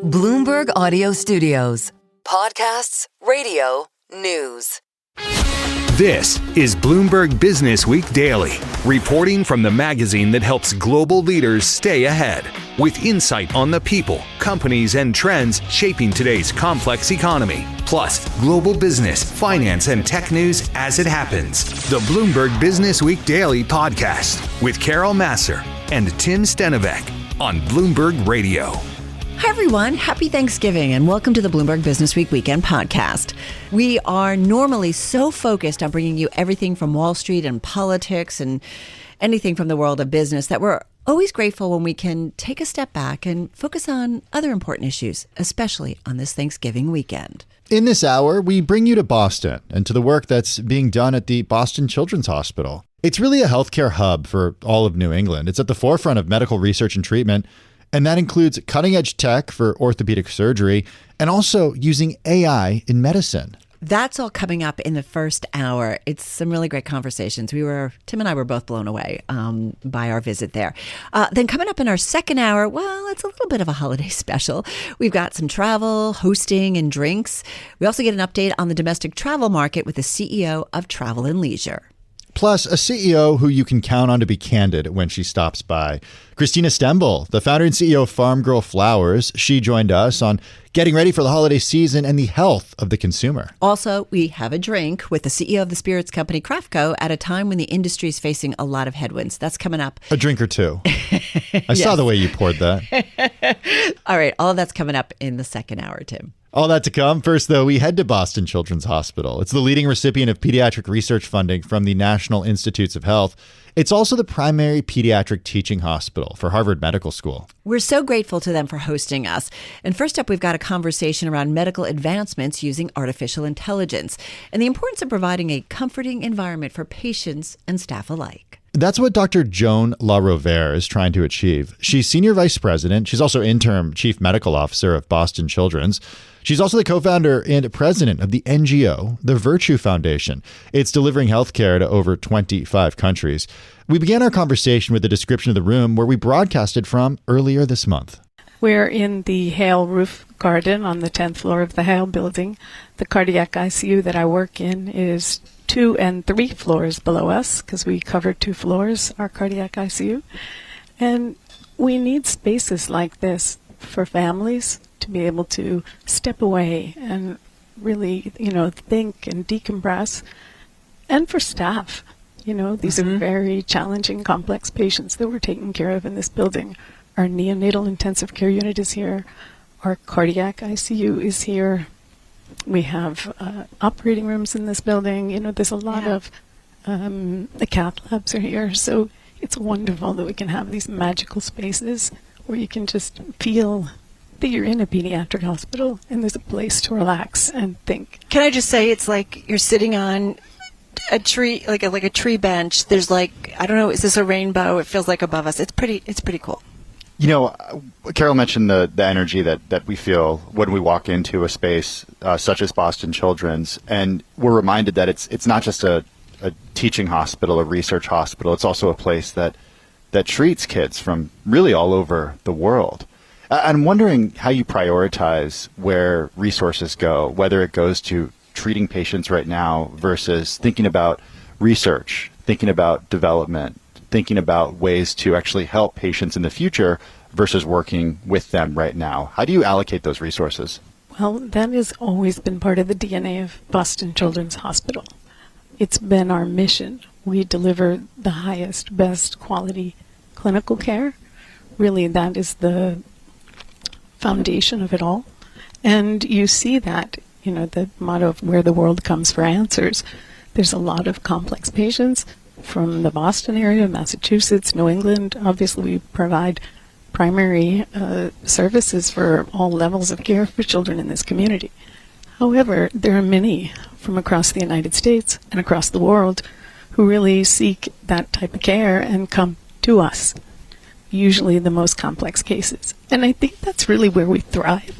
Bloomberg Audio Studios. Podcasts, radio, news. This is Bloomberg Businessweek Daily, reporting from the magazine that helps global leaders stay ahead, with insight on the people, companies, and trends shaping today's complex economy, plus global business, finance, and tech news as it happens. The Bloomberg Businessweek Daily podcast with Carol Massar and Tim Stenovec on Bloomberg Radio. Hi, everyone. Happy Thanksgiving and welcome to the Bloomberg Businessweek Weekend podcast. We are normally so focused on bringing you everything from Wall Street and politics and anything from the world of business that we're always grateful when we can take a step back and focus on other important issues, especially on this Thanksgiving weekend. In this hour, we bring you to Boston and to the work that's being done at the Boston Children's Hospital. It's really a healthcare hub for all of New England. It's at the forefront of medical research and treatment, and that includes cutting-edge tech for orthopedic surgery and also using AI in medicine. That's all coming up in the first hour. It's some really great conversations. Tim and I were both blown away by our visit there. Then coming up in our second hour, well, it's a little bit of a holiday special. We've got some travel, hosting, and drinks. We also get an update on the domestic travel market with the CEO of Travel and Leisure. Plus, a CEO who you can count on to be candid when she stops by. Christina Stembel, the founder and CEO of Farm Girl Flowers, she joined us on getting ready for the holiday season and the health of the consumer. Also, we have a drink with the CEO of the spirits company Craftco at a time when the industry is facing a lot of headwinds. That's coming up. A drink or two. I saw the way you poured that. All right, all of that's coming up in the second hour, Tim. All that to come. First, though, we head to Boston Children's Hospital. It's the leading recipient of pediatric research funding from the National Institutes of Health. It's also the primary pediatric teaching hospital for Harvard Medical School. We're so grateful to them for hosting us. And first up, we've got a conversation around medical advancements using artificial intelligence and the importance of providing a comforting environment for patients and staff alike. That's what Dr. Joan LaRovere is trying to achieve. She's senior vice president. She's also interim chief medical officer of Boston Children's. She's also the co-founder and president of the NGO, the Virtue Foundation. It's delivering healthcare to over 25 countries. We began our conversation with a description of the room where we broadcasted from earlier this month. We're in the Hale Roof Garden on the 10th floor of the Hale building. The cardiac ICU that I work in is 2 and 3 floors below us because we cover 2 floors, our cardiac ICU. And we need spaces like this for families to be able to step away and really, think and decompress. And for staff, these are very challenging, complex patients that we're taking care of in this building. Our neonatal intensive care unit is here. Our cardiac ICU is here. We have operating rooms in this building. There's a lot of the cath labs are here. So it's wonderful that we can have these magical spaces where you can just feel that you're in a pediatric hospital and there's a place to relax and think. Can I just say it's like you're sitting on a tree, like a tree bench. There's I don't know, is this a rainbow? It feels like above us. It's pretty cool. Carol mentioned the energy that we feel when we walk into a space such as Boston Children's, and we're reminded that it's not just a teaching hospital, a research hospital. It's also a place that treats kids from really all over the world. I'm wondering how you prioritize where resources go, whether it goes to treating patients right now versus thinking about research, thinking about development, thinking about ways to actually help patients in the future versus working with them right now. How do you allocate those resources? Well, that has always been part of the DNA of Boston Children's Hospital. It's been our mission. We deliver the highest, best quality clinical care. Really, that is the foundation of it all. And you see that, the motto of where the world comes for answers. There's a lot of complex patients from the Boston area, Massachusetts, New England. Obviously, we provide primary services for all levels of care for children in this community. However, there are many from across the United States and across the world who really seek that type of care and come to us, usually the most complex cases. And I think that's really where we thrive.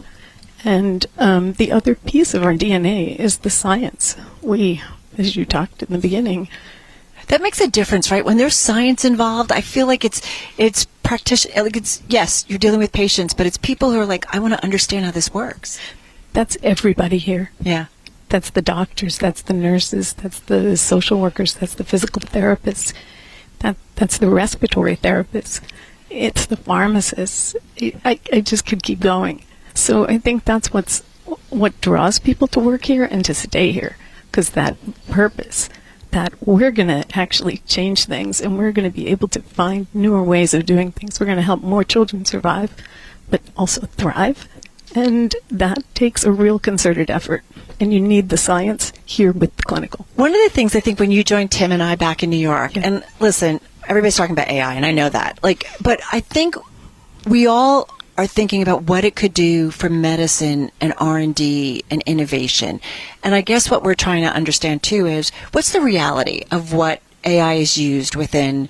And the other piece of our DNA is the science. We, as you talked in the beginning, That makes a difference, right? When there's science involved, I feel like it's practitioners, like yes, you're dealing with patients, but it's people who are like, I want to understand how this works. That's everybody here. Yeah. That's the doctors, that's the nurses, that's the social workers, that's the physical therapists, that's the respiratory therapists, it's the pharmacists. I just could keep going. So I think that's what draws people to work here and to stay here, because that purpose, that we're going to actually change things and we're going to be able to find newer ways of doing things. We're going to help more children survive, but also thrive. And that takes a real concerted effort. And you need the science here with the clinical. One of the things I think when you joined Tim and I back in New York, and listen, everybody's talking about AI, and I know that. But I think we all are thinking about what it could do for medicine and R&D and innovation. And I guess what we're trying to understand, too, is what's the reality of what AI is used within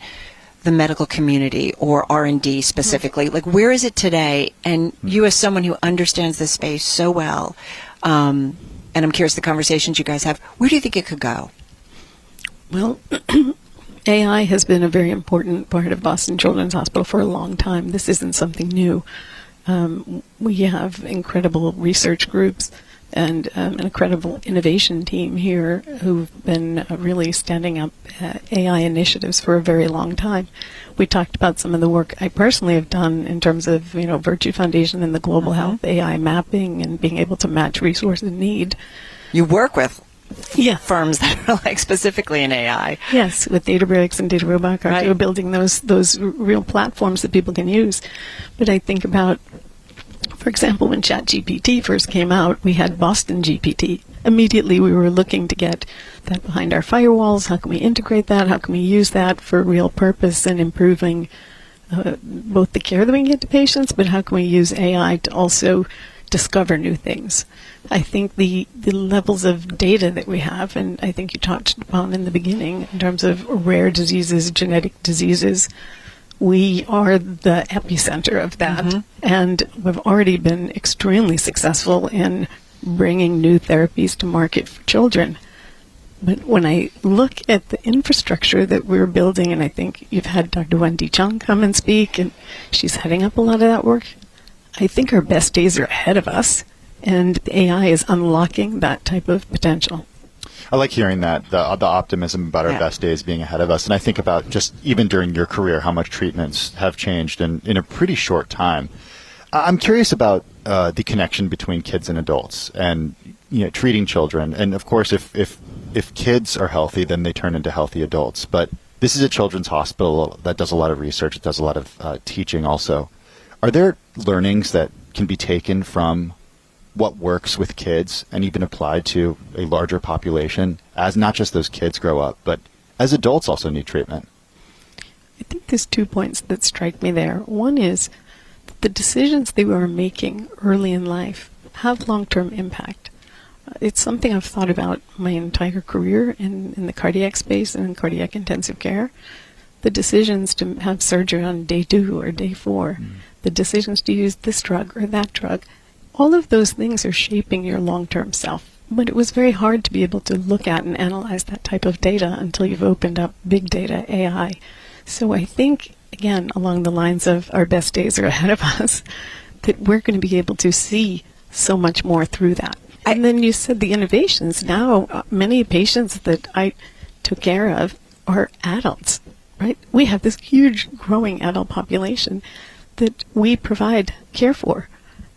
the medical community or R&D specifically? Like, where is it today? And you, as someone who understands this space so well, and I'm curious the conversations you guys have, where do you think it could go? Well, AI has been a very important part of Boston Children's Hospital for a long time. This isn't something new. We have incredible research groups and an incredible innovation team here who've been really standing up AI initiatives for a very long time. We talked about some of the work I personally have done in terms of, Virtue Foundation and the global health AI mapping and being able to match resource and need. You work with firms that are like specifically in AI. Yes, with Databricks and Data Robot, right. We're building those real platforms that people can use. But I think about, for example, when ChatGPT first came out, we had Boston GPT. Immediately we were looking to get that behind our firewalls. How can we integrate that? How can we use that for real purpose and improving both the care that we can get to patients, but how can we use AI to also discover new things? I think the levels of data that we have, and I think you touched upon in the beginning, in terms of rare diseases, genetic diseases, we are the epicenter of that. And we've already been extremely successful in bringing new therapies to market for children. But when I look at the infrastructure that we're building, and I think you've had Dr. Wendy Chung come and speak, and she's heading up a lot of that work, I think our best days are ahead of us, and the AI is unlocking that type of potential. I like hearing that, the optimism about our best days being ahead of us. And I think about just even during your career, how much treatments have changed in a pretty short time. I'm curious about the connection between kids and adults and treating children. And of course, if kids are healthy, then they turn into healthy adults. But this is a children's hospital that does a lot of research. It does a lot of teaching also. Are there learnings that can be taken from what works with kids and even applied to a larger population, as not just those kids grow up, but as adults also need treatment? I think there's 2 points that strike me there. One is the decisions they were making early in life have long-term impact. It's something I've thought about my entire career in the cardiac space and in cardiac intensive care. The decisions to have surgery on day 2 or day 4, the decisions to use this drug or that drug, all of those things are shaping your long-term self. But it was very hard to be able to look at and analyze that type of data until you've opened up big data, AI. So I think, again, along the lines of our best days are ahead of us, that we're going to be able to see so much more through that. And then you said the innovations. Now, many patients that I took care of are adults, right? We have this huge growing adult population that we provide care for.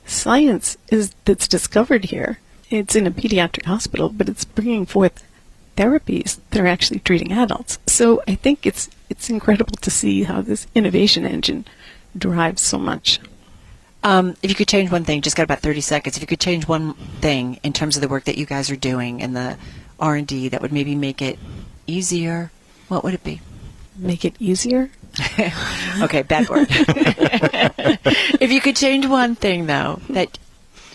Science that's discovered here, it's in a pediatric hospital, but it's bringing forth therapies that are actually treating adults. So I think it's incredible to see how this innovation engine drives so much. If you could change one thing, just got about 30 seconds, if you could change one thing in terms of the work that you guys are doing and the R&D that would maybe make it easier, what would it be? Make it easier? Okay, bad word. If you could change one thing, though, that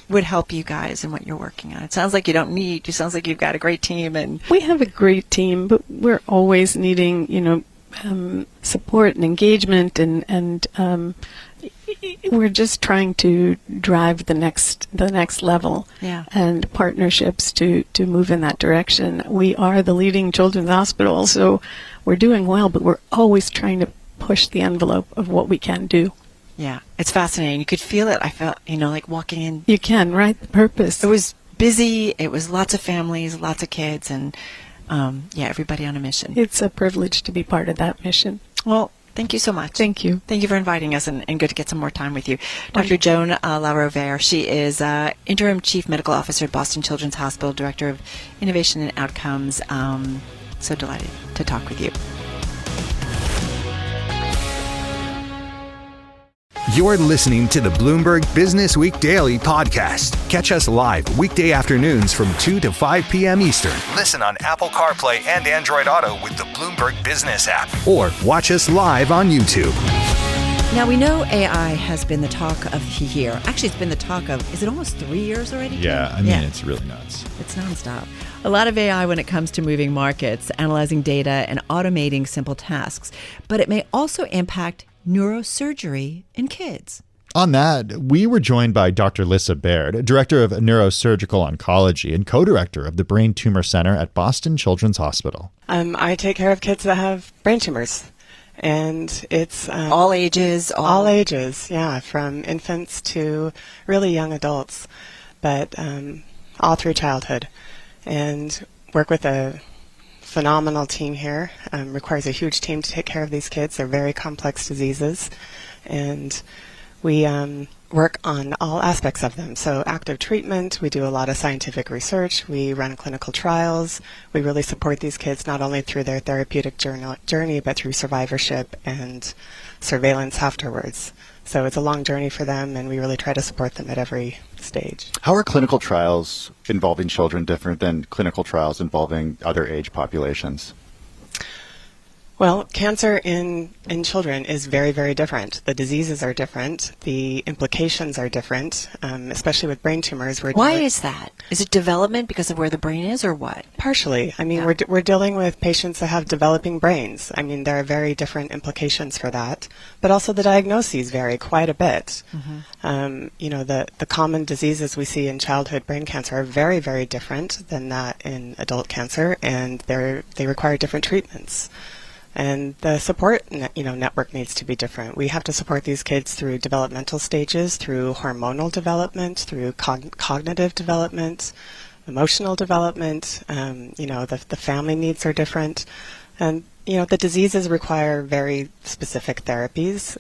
would help you guys in what you're working on. It sounds like you don't need, it sounds like you've got a great team. And we have a great team, but we're always needing, support and engagement, and we're just trying to drive the next level and partnerships to move in that direction. We are the leading children's hospital, so we're doing well, but we're always trying to push the envelope of what we can do. Yeah, it's fascinating. You could feel it. I felt, like walking in. You can, right? The purpose. It was busy. It was lots of families, lots of kids, and everybody on a mission. It's a privilege to be part of that mission. Well, thank you so much. Thank you. Thank you for inviting us, and good to get some more time with you. Dr. Joan LaRovere, she is Interim Chief Medical Officer at Boston Children's Hospital, Director of Innovation and Outcomes. So delighted to talk with you. You're listening to the Bloomberg Businessweek Daily podcast. Catch us live weekday afternoons from 2 to 5 p.m. Eastern. Listen on Apple CarPlay and Android Auto with the Bloomberg Business App. Or watch us live on YouTube. Now, we know AI has been the talk of the year. Actually, it's been the talk of, is it almost 3 years already? Yeah, I mean, it's really nuts. It's nonstop. A lot of AI when it comes to moving markets, analyzing data, and automating simple tasks. But it may also impact neurosurgery in kids. On that, we were joined by Dr. Lissa Baird, Director of Neurosurgical Oncology and co-director of the Brain Tumor Center at Boston Children's Hospital. I take care of kids that have brain tumors, and it's all ages. All ages, yeah, from infants to really young adults, but all through childhood. And work with a phenomenal team here. Requires a huge team to take care of these kids. They're very complex diseases, and we work on all aspects of them. So active treatment, we do a lot of scientific research, we run clinical trials, we really support these kids not only through their therapeutic journey, but through survivorship and surveillance afterwards. So it's a long journey for them, and we really try to support them at every stage. How are clinical trials involving children different than clinical trials involving other age populations? Well, cancer in children is very, very different. The diseases are different. The implications are different, especially with brain tumors. Why is that? Is it development because of where the brain is, or what? Partially. I mean, we're dealing with patients that have developing brains. I mean, there are very different implications for that. But also the diagnoses vary quite a bit. Mm-hmm. The common diseases we see in childhood brain cancer are very, very different than that in adult cancer, and they require different treatments. And the support network needs to be different. We have to support these kids through developmental stages, through hormonal development, through cognitive development, emotional development. The family needs are different. And, the diseases require very specific therapies.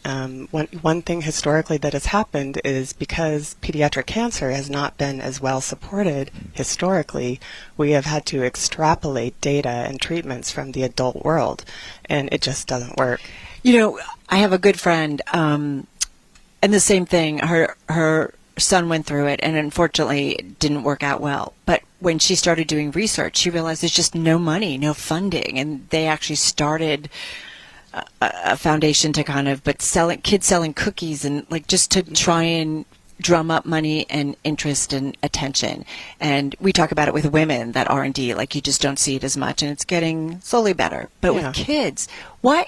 One thing historically that has happened is because pediatric cancer has not been as well supported historically, we have had to extrapolate data and treatments from the adult world, and it just doesn't work. I have a good friend, and the same thing, her son went through it, and unfortunately it didn't work out well. But when she started doing research, she realized there's just no money, no funding, and they actually started a foundation to kids selling cookies and just to try and drum up money and interest and attention. And we talk about it with women, that R&D, you just don't see it as much, and it's getting slowly better. But with kids, why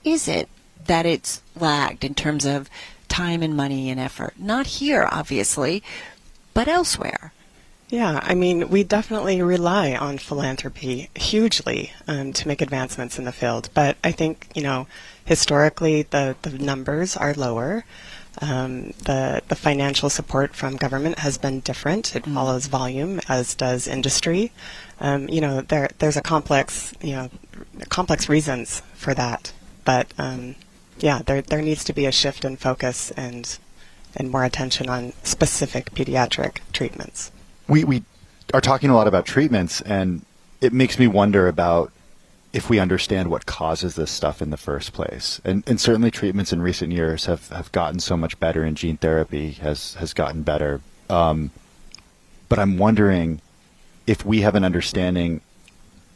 is it that it's lagged in terms of time and money and effort? Not here, obviously, but elsewhere. Yeah, I mean, we definitely rely on philanthropy hugely to make advancements in the field. But I think, historically the numbers are lower. The financial support from government has been different. It follows volume, as does industry. There's a complex reasons for that. But there needs to be a shift in focus and more attention on specific pediatric treatments. We are talking a lot about treatments, and it makes me wonder about if we understand what causes this stuff in the first place. And certainly treatments in recent years have gotten so much better, and gene therapy has gotten better. But I'm wondering if we have an understanding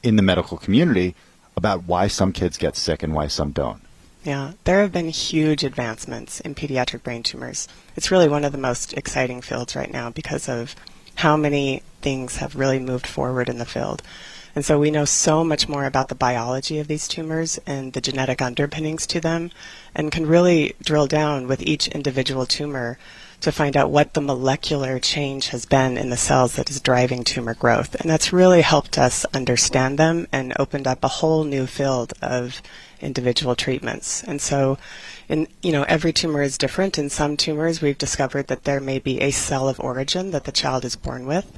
in the medical community about why some kids get sick and why some don't. Yeah, there have been huge advancements in pediatric brain tumors. It's really one of the most exciting fields right now because of how many things have really moved forward in the field. And so we know so much more about the biology of these tumors and the genetic underpinnings to them, and can really drill down with each individual tumor to find out what the molecular change has been in the cells that is driving tumor growth. And that's really helped us understand them and opened up a whole new field of individual treatments. And so, every tumor is different. In some tumors, we've discovered that there may be a cell of origin that the child is born with.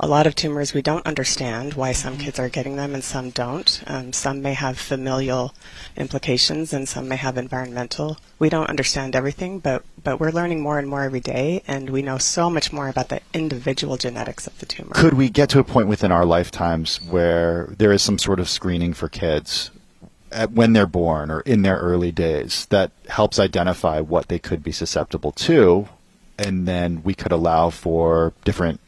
A lot of tumors we don't understand why some kids are getting them and some don't. Some may have familial implications and some may have environmental. We don't understand everything, but we're learning more and more every day, and we know so much more about the individual genetics of the tumor. Could we get to a point within our lifetimes where there is some sort of screening for kids when they're born or in their early days that helps identify what they could be susceptible to, and then we could allow for different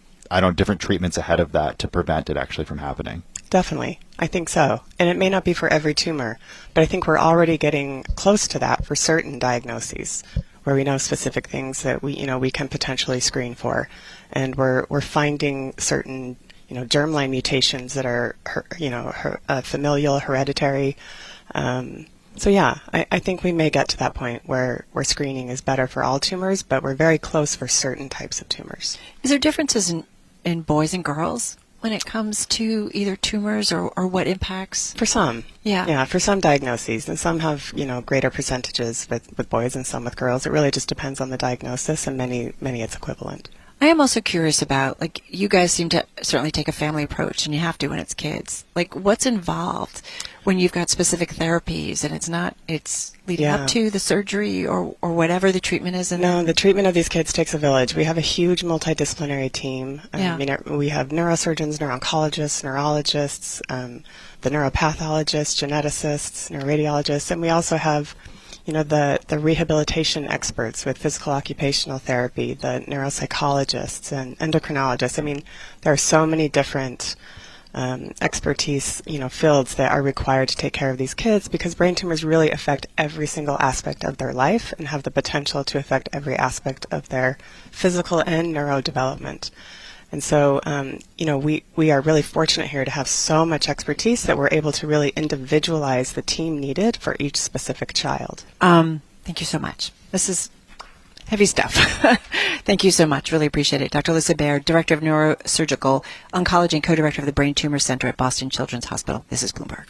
treatments ahead of that to prevent it actually from happening? Definitely. I think so. And it may not be for every tumor, but I think we're already getting close to that for certain diagnoses where we know specific things that we can potentially screen for. And we're finding certain, germline mutations that are, familial, hereditary. So yeah, I think we may get to that point where screening is better for all tumors, but we're very close for certain types of tumors. Is there differences in boys and girls when it comes to either tumors or what impacts? For some. Yeah, for some diagnoses. And some have, greater percentages with boys and some with girls. It really just depends on the diagnosis, and many it's equivalent. I am also curious about, you guys seem to certainly take a family approach, and you have to when it's kids. What's involved when you've got specific therapies and it's leading up to the surgery or whatever the treatment is? No, the treatment of these kids takes a village. We have a huge multidisciplinary team. We have neurosurgeons, neuro-oncologists, neurologists, the neuropathologists, geneticists, neuroradiologists, and we also have the rehabilitation experts with physical occupational therapy, the neuropsychologists and endocrinologists. I mean, there are so many different expertise, fields that are required to take care of these kids, because brain tumors really affect every single aspect of their life and have the potential to affect every aspect of their physical and neurodevelopment. And so, we are really fortunate here to have so much expertise that we're able to really individualize the team needed for each specific child. Thank you so much. This is heavy stuff. Thank you so much. Really appreciate it. Dr. Alyssa Baird, Director of Neurosurgical Oncology and Co-Director of the Brain Tumor Center at Boston Children's Hospital. This is Bloomberg.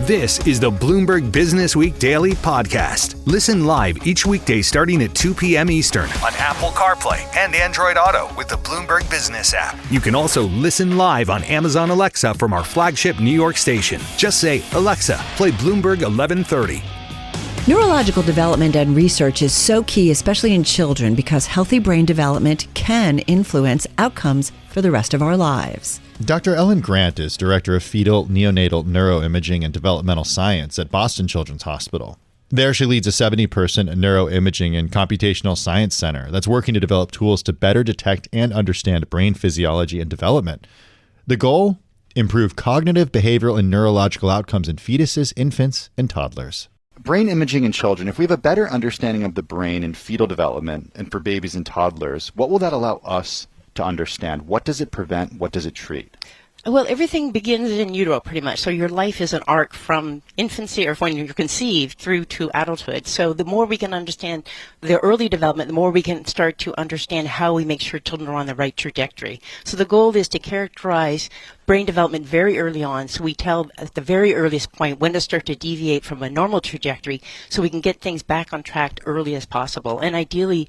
This is the Bloomberg Businessweek Daily podcast. Listen live each weekday starting at 2 p.m. Eastern on Apple CarPlay and Android Auto with the Bloomberg Business App. You can also listen live on Amazon Alexa from our flagship New York station. Just say, Alexa, play Bloomberg 1130. Neurological development and research is so key, especially in children, because healthy brain development can influence outcomes for the rest of our lives. Dr. Ellen Grant is Director of Fetal Neonatal Neuroimaging and Developmental Science at Boston Children's Hospital. There she leads a 70-person neuroimaging and computational science center that's working to develop tools to better detect and understand brain physiology and development. The goal? Improve cognitive, behavioral, and neurological outcomes in fetuses, infants, and toddlers. Brain imaging in children, if we have a better understanding of the brain in fetal development and for babies and toddlers, what will that allow us to understand? What does it prevent? What does it treat? Well, everything begins in utero, pretty much. So your life is an arc from infancy or when you're conceived through to adulthood. So the more we can understand the early development, the more we can start to understand how we make sure children are on the right trajectory. So the goal is to characterize brain development very early on, so we tell at the very earliest point when to start to deviate from a normal trajectory, so we can get things back on track early as possible. And ideally,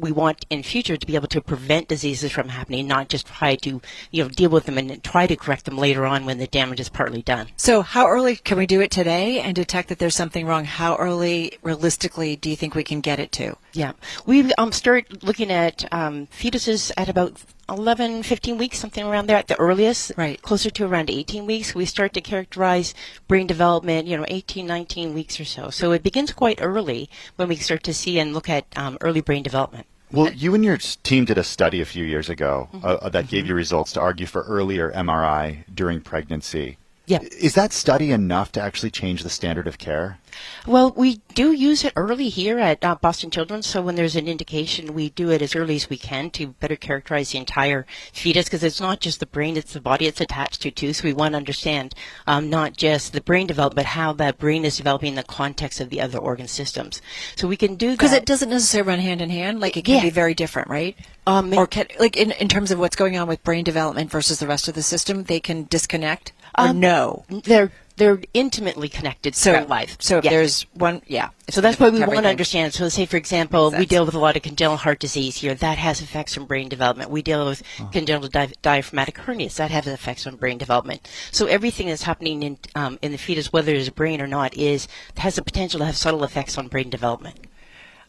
we want in future to be able to prevent diseases from happening, not just try to deal with them and try to correct them later on when the damage is partly done. So how early can we do it today and detect that there's something wrong? How early, realistically, do you think we can get it to? Yeah, we start looking at fetuses at about 11, 15 weeks, something around there at the earliest. Right. Closer to around 18 weeks. We start to characterize brain development, 18, 19 weeks or so. So it begins quite early when we start to see and look at early brain development. Well, you and your team did a study a few years ago that gave you results to argue for earlier MRI during pregnancy. Yeah. Is that study enough to actually change the standard of care? Well, we do use it early here at Boston Children's, so when there's an indication, we do it as early as we can to better characterize the entire fetus, because it's not just the brain, it's the body it's attached to, too. So we want to understand not just the brain development, but how that brain is developing in the context of the other organ systems. So we can do that. Because it doesn't necessarily run hand in hand. It can be very different, right? Or in terms of what's going on with brain development versus the rest of the system, they can disconnect or no? They're they're intimately connected throughout life. So if there's one, So that's why we want to understand. So say, for example, we deal with a lot of congenital heart disease here. That has effects on brain development. We deal with congenital diaphragmatic hernias. That has effects on brain development. So everything that's happening in the fetus, whether it's a brain or not, has the potential to have subtle effects on brain development.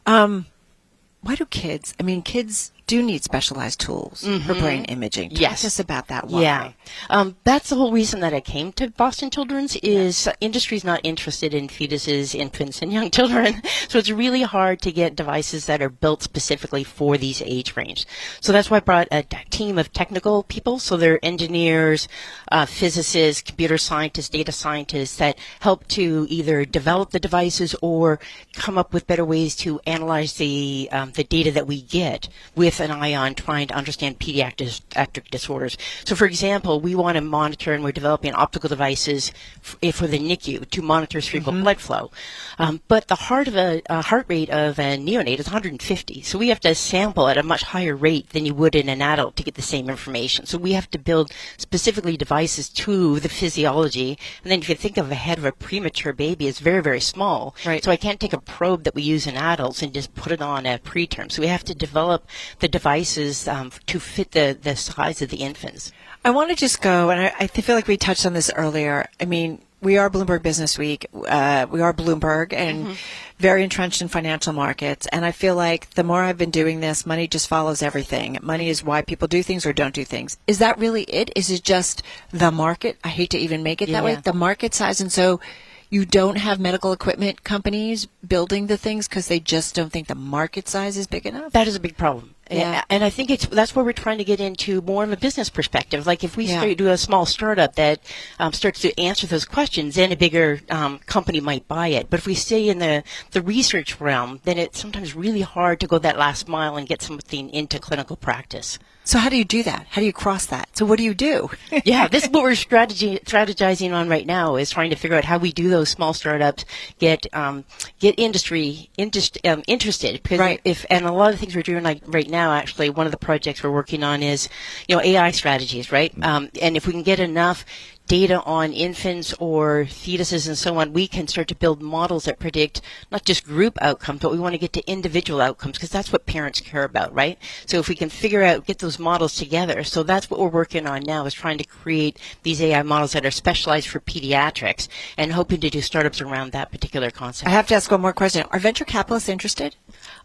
Why do kids do need specialized tools for brain imaging? Tell us about that. Why? Yeah. That's the whole reason that I came to Boston Children's is industry's not interested in fetuses, infants, and young children. So it's really hard to get devices that are built specifically for these age range. So that's why I brought a team of technical people. So they're engineers, physicists, computer scientists, data scientists that help to either develop the devices or come up with better ways to analyze the data that we get with an eye on trying to understand pediatric disorders. So, for example, we want to monitor, and we're developing optical devices for the NICU to monitor cerebral blood flow. But the heart rate of a neonate is 150. So we have to sample at a much higher rate than you would in an adult to get the same information. So we have to build specifically devices to the physiology. And then if you think of the head of a premature baby, it's very, very small. Right. So I can't take a probe that we use in adults and just put it on a preterm. So we have to develop the devices to fit the size of the infants. I want to just go, and I feel like we touched on this earlier. I mean, we are Bloomberg Business Week. We are Bloomberg and very entrenched in financial markets. And I feel like the more I've been doing this, money just follows everything. Money is why people do things or don't do things. Is that really it? Is it just the market? I hate to even make it that way. The market size. And so you don't have medical equipment companies building the things because they just don't think the market size is big enough? That is a big problem. Yeah. And I think that's where we're trying to get into more of a business perspective. Like if we do a small startup that starts to answer those questions, then a bigger company might buy it. But if we stay in the research realm, then it's sometimes really hard to go that last mile and get something into clinical practice. So how do you do that? How do you cross that? So what do you do? This is what we're strategizing on right now, is trying to figure out how we do those small startups, get industry interested. Because and a lot of things we're doing like right now, actually, one of the projects we're working on is, AI strategies, right? And if we can get enough data on infants or fetuses and so on, we can start to build models that predict not just group outcomes, but we want to get to individual outcomes because that's what parents care about, right? So if we can get those models together. So that's what we're working on now, is trying to create these AI models that are specialized for pediatrics and hoping to do startups around that particular concept. I have to ask one more question. Are venture capitalists interested?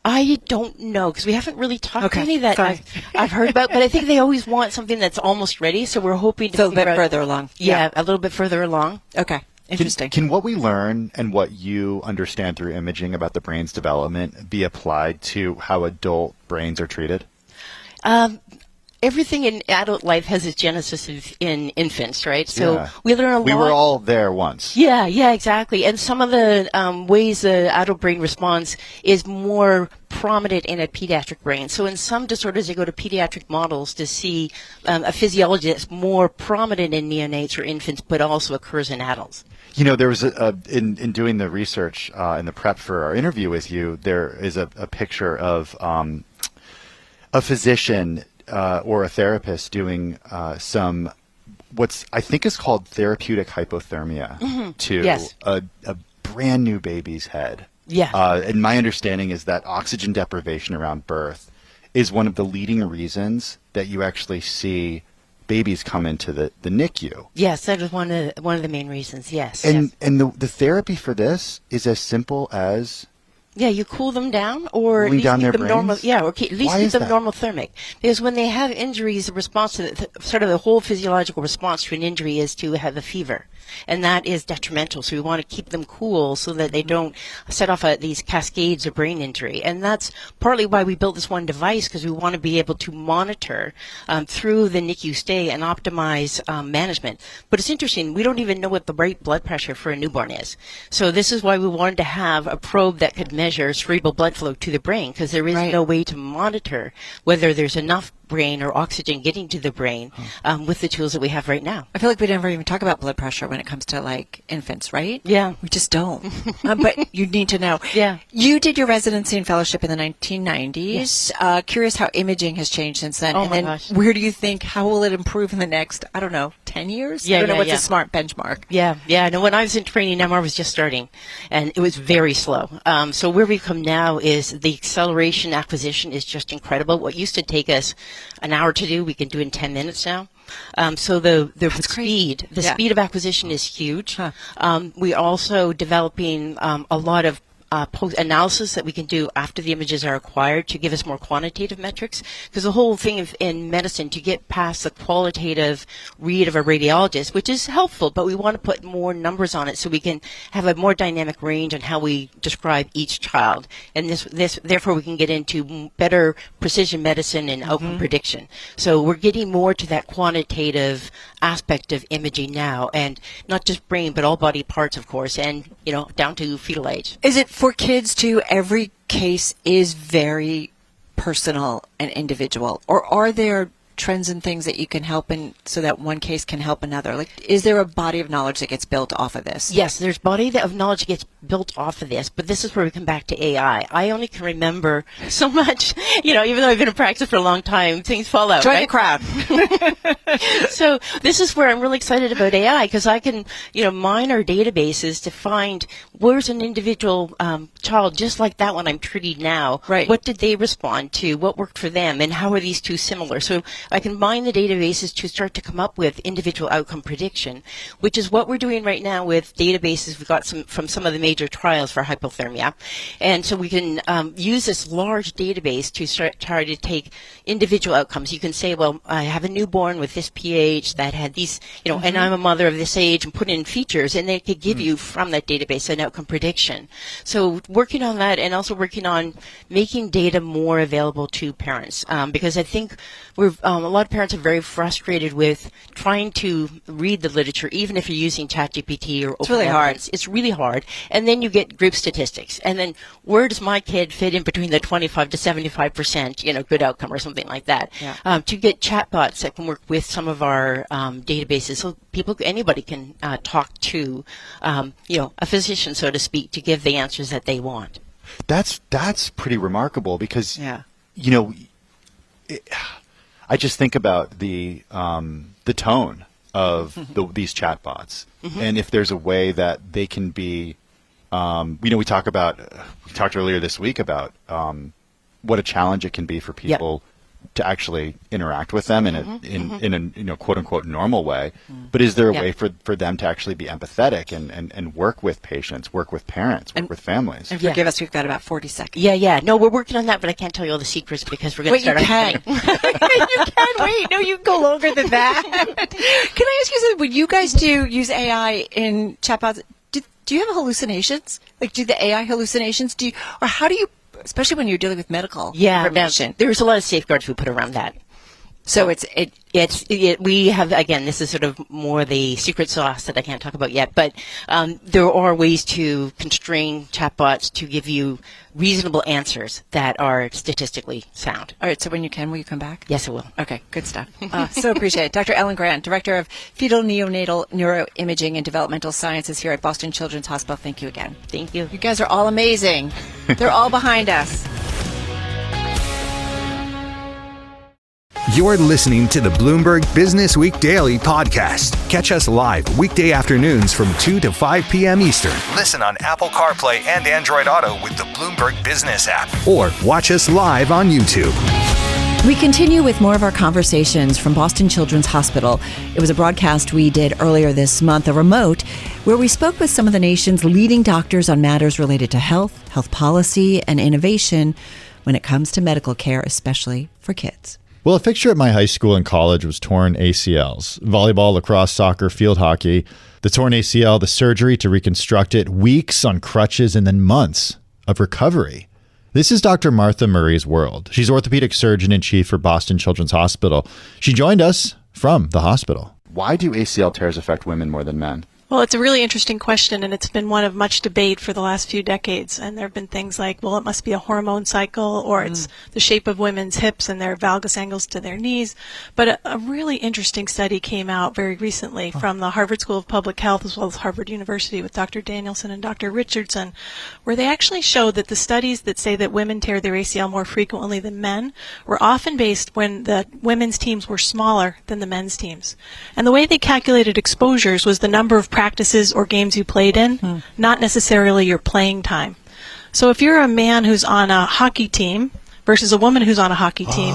I don't know, because we haven't really talked to any that I've heard about, but I think they always want something that's almost ready, so we're hoping to a little bit further along. Yeah, a little bit further along. Okay, interesting. Can what we learn and what you understand through imaging about the brain's development be applied to how adult brains are treated? Everything in adult life has its genesis in infants, right? So we learn a lot. We were all there once. Yeah, exactly. And some of the ways the adult brain responds is more prominent in a pediatric brain. So in some disorders, they go to pediatric models to see a physiology that's more prominent in neonates or infants, but also occurs in adults. There was in doing the research in the prep for our interview with you, there is a picture of a physician or a therapist doing some what's I think is called therapeutic hypothermia to a brand new baby's head. And my understanding is that oxygen deprivation around birth is one of the leading reasons that you actually see babies come into the NICU. Yes, that is one of the main reasons. Yes. And the therapy for this is as simple as you cool them down, or at least keep them normal. Yeah, or at least keep them normal thermic. Because when they have injuries, the response to sort of the whole physiological response to an injury is to have a fever. And that is detrimental. So we want to keep them cool so that they don't set off these cascades of brain injury. And that's partly why we built this one device, because we want to be able to monitor through the NICU stay and optimize management. But it's interesting. We don't even know what the right blood pressure for a newborn is. So this is why we wanted to have a probe that could measure cerebral blood flow to the brain, because there is no way to monitor whether there's enough brain or oxygen getting to the brain with the tools that we have right now. I feel like we never even talk about blood pressure when it comes to like infants, right? Yeah. We just don't. But you need to know. Yeah. You did your residency and fellowship in the 1990s. Yes. Curious how imaging has changed since then. Oh, and my then gosh. Where do you think, how will it improve in the next, 10 years? I don't know what's a smart benchmark. Yeah. No, when I was in training, MR was just starting, and it was very slow. So where we've come now is the acceleration acquisition is just incredible. What used to take us an hour to do, we can do in 10 minutes now. So the speed of acquisition is huge. We're also developing a lot of post-analysis that we can do after the images are acquired to give us more quantitative metrics. Because the whole thing in medicine, to get past the qualitative read of a radiologist, which is helpful, but we want to put more numbers on it so we can have a more dynamic range on how we describe each child. And therefore, we can get into better precision medicine and outcome prediction. So we're getting more to that quantitative aspect of imaging now, and not just brain, but all body parts, of course, and down to fetal age. Is it for kids too? Every case is very personal and individual, or are there trends and things that you can help in so that one case can help another? Like, is there a body of knowledge that gets built off of this? Yes, there's body of knowledge that gets built off of this, but this is where we come back to AI. I only can remember so much, even though I've been in practice for a long time, things fall out, Join right? the crowd. So this is where I'm really excited about AI, because I can, mine our databases to find where's an individual child just like that one I'm treating now. Right. What did they respond to? What worked for them? And how are these two similar? So I can mine the databases to start to come up with individual outcome prediction, which is what we're doing right now with databases. We've got some from some of the major trials for hypothermia. And so we can use this large database to try to take individual outcomes. You can say, well, I have a newborn with this pH that had these, and I'm a mother of this age, and put in features, and they could give you from that database an outcome prediction. So working on that, and also working on making data more available to parents, because I think a lot of parents are very frustrated with trying to read the literature, even if you're using ChatGPT or It's really hard. It's really hard. And then you get group statistics. And then where does my kid fit in between the 25 to 75%, good outcome or something like that? Yeah. To get chatbots that can work with some of our databases, so anybody can talk to, a physician, so to speak, to give the answers that they want. That's pretty remarkable, because I just think about the tone of these chatbots, and if there's a way that they can be, we talked earlier this week about what a challenge it can be for people to actually interact with them in a quote unquote normal way. But is there a way for them to actually be empathetic and work with patients, work with parents, work with families? And forgive us, we've got about 40 seconds. Yeah. No, we're working on that, but I can't tell you all the secrets because we're going to start. You can. You can. Wait, no, you can go longer than that. Can I ask you something? When you guys use AI in chatbots, do you have hallucinations? Like, do the AI hallucinations? Or how do you, especially when you're dealing with medical information? There's a lot of safeguards we put around that. So we have, again, this is sort of more the secret sauce that I can't talk about yet, but there are ways to constrain chatbots to give you reasonable answers that are statistically sound. All right, so will you come back? Yes, I will. Okay, good stuff. So appreciate it. Dr. Ellen Grant, Director of Fetal Neonatal Neuroimaging and Developmental Sciences here at Boston Children's Hospital. Thank you again. Thank you. You guys are all amazing. They're all behind us. You're listening to the Bloomberg Businessweek Daily podcast. Catch us live weekday afternoons from 2 to 5 p.m. Eastern. Listen on Apple CarPlay and Android Auto with the Bloomberg Business App. Or watch us live on YouTube. We continue with more of our conversations from Boston Children's Hospital. It was a broadcast we did earlier this month, a remote, where we spoke with some of the nation's leading doctors on matters related to health policy, and innovation when it comes to medical care, especially for kids. Well, a fixture at my high school and college was torn ACLs. Volleyball, lacrosse, soccer, field hockey. The torn ACL, the surgery to reconstruct it, weeks on crutches, and then months of recovery. This is Dr. Martha Murray's world. She's orthopedic surgeon-in-chief for Boston Children's Hospital. She joined us from the hospital. Why do ACL tears affect women more than men? Well, it's a really interesting question, and it's been one of much debate for the last few decades. And there have been things like, well, it must be a hormone cycle, or it's the shape of women's hips and their valgus angles to their knees. But a really interesting study came out very recently from the Harvard School of Public Health as well as Harvard University with Dr. Danielson and Dr. Richardson, where they actually showed that the studies that say that women tear their ACL more frequently than men were often based when the women's teams were smaller than the men's teams. And the way they calculated exposures was the number of practices or games you played in, not necessarily your playing time. So if you're a man who's on a hockey team versus a woman who's on a hockey team,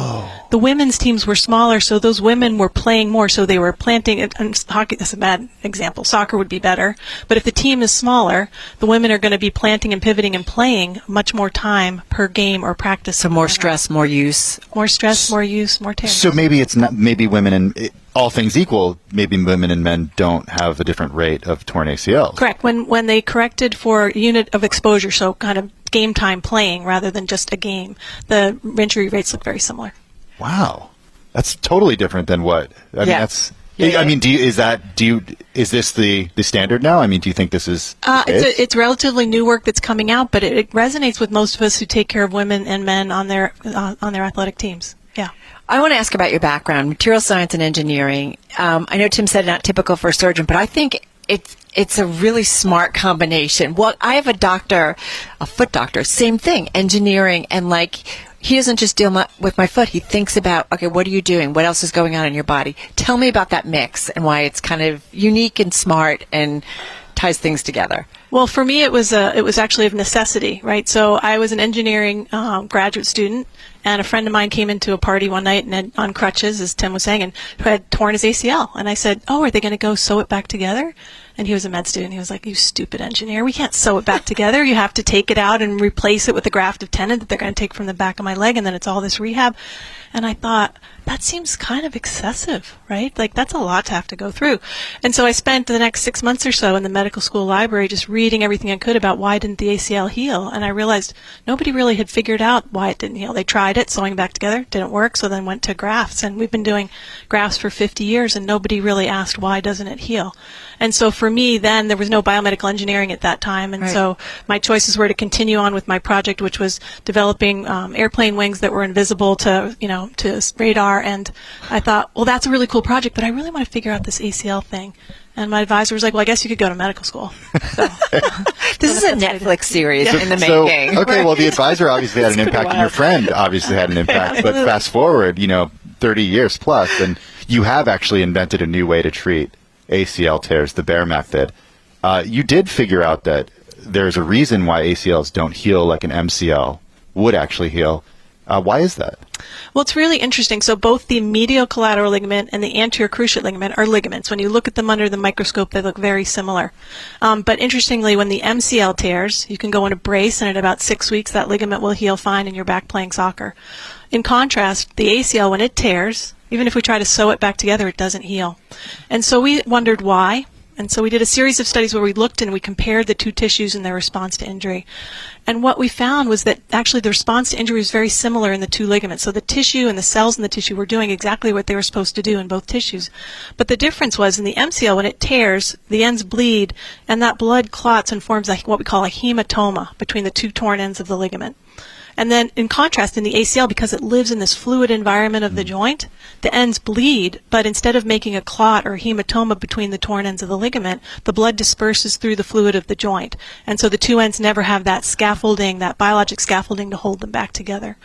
the women's teams were smaller, so those women were playing more, so they were planting, and hockey, that's a bad example, soccer would be better, but if the team is smaller, the women are going to be planting and pivoting and playing much more time per game or practice. So more stress, more use. More stress, more use, more tears. So maybe it's not, maybe women and all things equal, maybe women and men don't have a different rate of torn ACLs. Correct. When they corrected for unit of exposure, so kind of game time playing rather than just a game, the injury rates look very similar. Wow, that's totally different than what. I mean, that's. I mean, is this the standard now? I mean, do you think this is? It's relatively new work that's coming out, but it resonates with most of us who take care of women and men on their athletic teams. Yeah. I want to ask about your background, material science and engineering. I know Tim said not typical for a surgeon, but I think it's a really smart combination. Well, I have a foot doctor, same thing, engineering, and he doesn't just deal with my foot. He thinks about, okay, what are you doing? What else is going on in your body? Tell me about that mix and why it's kind of unique and smart and ties things together. Well, for me, it was actually of necessity, right? So I was an engineering graduate student, and a friend of mine came into a party one night and had, on crutches, as Tim was saying, and had torn his ACL. And I said, "Oh, are they going to go sew it back together?" And he was a med student. He was like, "You stupid engineer! We can't sew it back together. You have to take it out and replace it with a grafted tendon that they're going to take from the back of my leg, and then it's all this rehab." And I thought, that seems kind of excessive, right? That's a lot to have to go through. And so I spent the next 6 months or so in the medical school library just reading everything I could about why didn't the ACL heal. And I realized nobody really had figured out why it didn't heal. They tried it, sewing back together, didn't work, so then went to grafts. And we've been doing grafts for 50 years, and nobody really asked why doesn't it heal. And so for me, then, there was no biomedical engineering at that time. And so my choices were to continue on with my project, which was developing airplane wings that were invisible to radar. And I thought, well, that's a really cool project, but I really want to figure out this ACL thing. And my advisor was like, well, I guess you could go to medical school. So, this is a Netflix series in the making. Okay, well, the advisor obviously had an impact, and your friend obviously had an impact. But fast forward, 30 years plus, and you have actually invented a new way to treat ACL tears, the Bear method. You did figure out that there's a reason why ACLs don't heal like an MCL would actually heal. Why is that? Well, it's really interesting. So both the medial collateral ligament and the anterior cruciate ligament are ligaments. When you look at them under the microscope, they look very similar. But interestingly, when the MCL tears, you can go in a brace, and at about 6 weeks, that ligament will heal fine and you're back playing soccer. In contrast, the ACL, when it tears, even if we try to sew it back together, it doesn't heal. And so we wondered why. And so we did a series of studies where we looked and we compared the two tissues and their response to injury. And what we found was that actually the response to injury was very similar in the two ligaments. So the tissue and the cells in the tissue were doing exactly what they were supposed to do in both tissues. But the difference was in the MCL, when it tears, the ends bleed, and that blood clots and forms what we call a hematoma between the two torn ends of the ligament. And then, in contrast, in the ACL, because it lives in this fluid environment of the joint, the ends bleed, but instead of making a clot or a hematoma between the torn ends of the ligament, the blood disperses through the fluid of the joint. And so the two ends never have that scaffolding, that biologic scaffolding to hold them back together.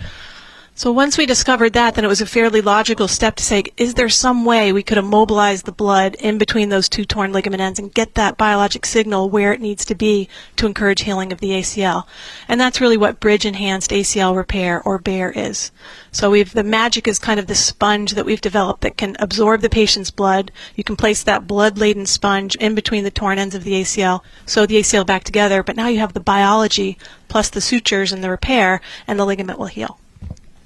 So once we discovered that, then it was a fairly logical step to say, is there some way we could immobilize the blood in between those two torn ligament ends and get that biologic signal where it needs to be to encourage healing of the ACL? And that's really what bridge-enhanced ACL repair, or BEAR, is. So the magic is kind of the sponge that we've developed that can absorb the patient's blood. You can place that blood-laden sponge in between the torn ends of the ACL, sew the ACL back together, but now you have the biology plus the sutures and the repair, and the ligament will heal.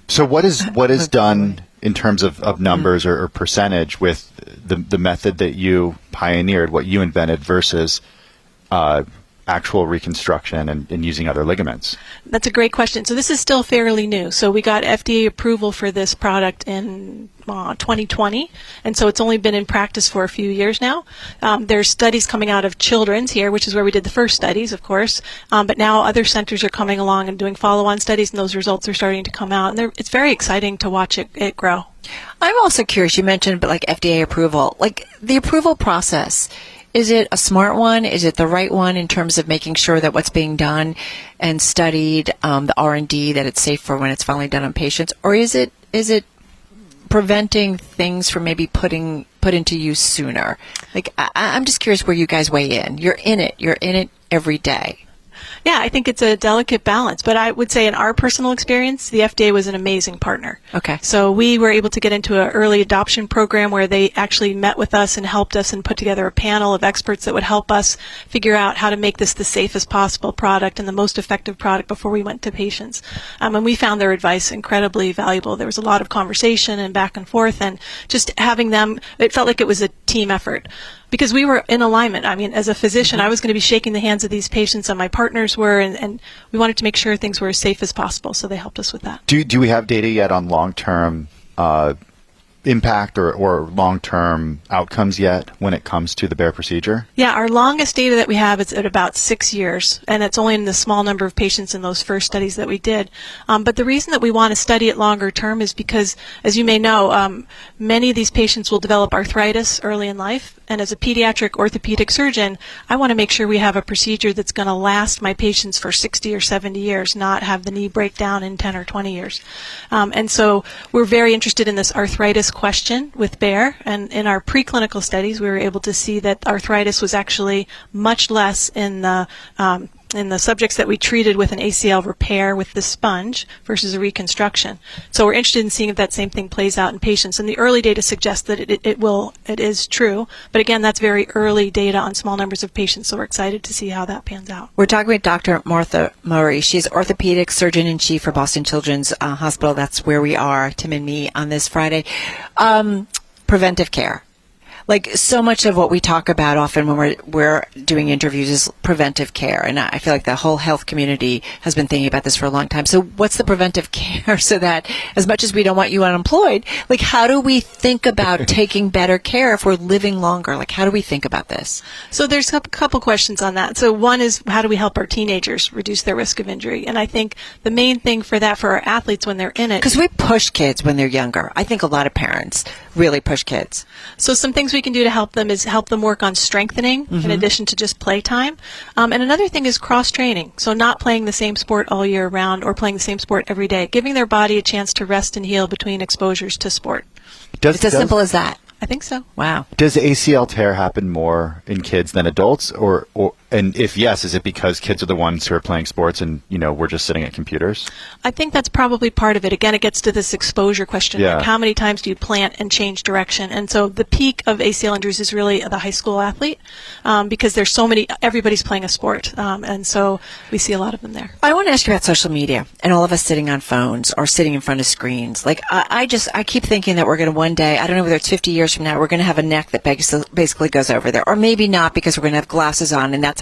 So what is done in terms of numbers or percentage with the method that you pioneered, what you invented, versus actual reconstruction and using other ligaments? That's a great question. So this is still fairly new. So we got FDA approval for this product in 2020, and so it's only been in practice for a few years now. There's studies coming out of Children's here, which is where we did the first studies, of course, but now other centers are coming along and doing follow-on studies, and those results are starting to come out, and it's very exciting to watch it grow. I'm also curious, you mentioned like FDA approval, like the approval process. Is it a smart one? Is it the right one in terms of making sure that what's being done and studied, the R&D, that it's safe for when it's finally done on patients? Or is it preventing things from maybe put into use sooner? Like, I'm just curious where you guys weigh in. You're in it every day. Yeah, I think it's a delicate balance, but I would say in our personal experience, the FDA was an amazing partner. Okay. So we were able to get into an early adoption program where they actually met with us and helped us and put together a panel of experts that would help us figure out how to make this the safest possible product and the most effective product before we went to patients. And we found their advice incredibly valuable. There was a lot of conversation and back and forth, and just having them, it felt like it was a team effort. Because we were in alignment. I mean, as a physician, I was going to be shaking the hands of these patients, and my partners were, and we wanted to make sure things were as safe as possible, so they helped us with that. Do we have data yet on long-term impact or long-term outcomes yet when it comes to the Bair procedure? Yeah, our longest data that we have is at about 6 years, and it's only in the small number of patients in those first studies that we did. But the reason that we want to study it longer term is because, as you may know, many of these patients will develop arthritis early in life. And as a pediatric orthopedic surgeon, I want to make sure we have a procedure that's going to last my patients for 60 or 70 years, not have the knee break down in 10 or 20 years. And so we're very interested in this arthritis question with Bair. And in our preclinical studies, we were able to see that arthritis was actually much less in the subjects that we treated with an ACL repair with the sponge versus a reconstruction. So we're interested in seeing if that same thing plays out in patients. And the early data suggests that it is true. But again, that's very early data on small numbers of patients, so we're excited to see how that pans out. We're talking with Dr. Martha Murray. She's orthopedic surgeon-in-chief for Boston Children's Hospital. That's where we are, Tim and me, on this Friday. Preventive care. Like, so much of what we talk about often when we're doing interviews is preventive care, and I feel like the whole health community has been thinking about this for a long time. So what's the preventive care so that, as much as we don't want you unemployed, like, how do we think about taking better care if we're living longer? Like, how do we think about this? So there's a couple questions on that. So one is, how do we help our teenagers reduce their risk of injury? And I think the main thing for that, for our athletes when they're in it... Because we push kids when they're younger. I think a lot of parents really push kids. So some things we can do to help them is help them work on strengthening in addition to just playtime. And another thing is cross-training. So not playing the same sport all year round or playing the same sport every day. Giving their body a chance to rest and heal between exposures to sport. It's as simple as that. I think so. Wow. Does ACL tear happen more in kids than adults? And if yes, is it because kids are the ones who are playing sports and, we're just sitting at computers? I think that's probably part of it. Again, it gets to this exposure question. Yeah. Like, how many times do you plant and change direction? And so the peak of ACL injuries is really the high school athlete because there's so many, everybody's playing a sport. And so we see a lot of them there. I want to ask you about social media and all of us sitting on phones or sitting in front of screens. Like, I keep thinking that we're going to one day, I don't know whether it's 50 years from now, we're going to have a neck that basically goes over there. Or maybe not, because we're going to have glasses on, and that's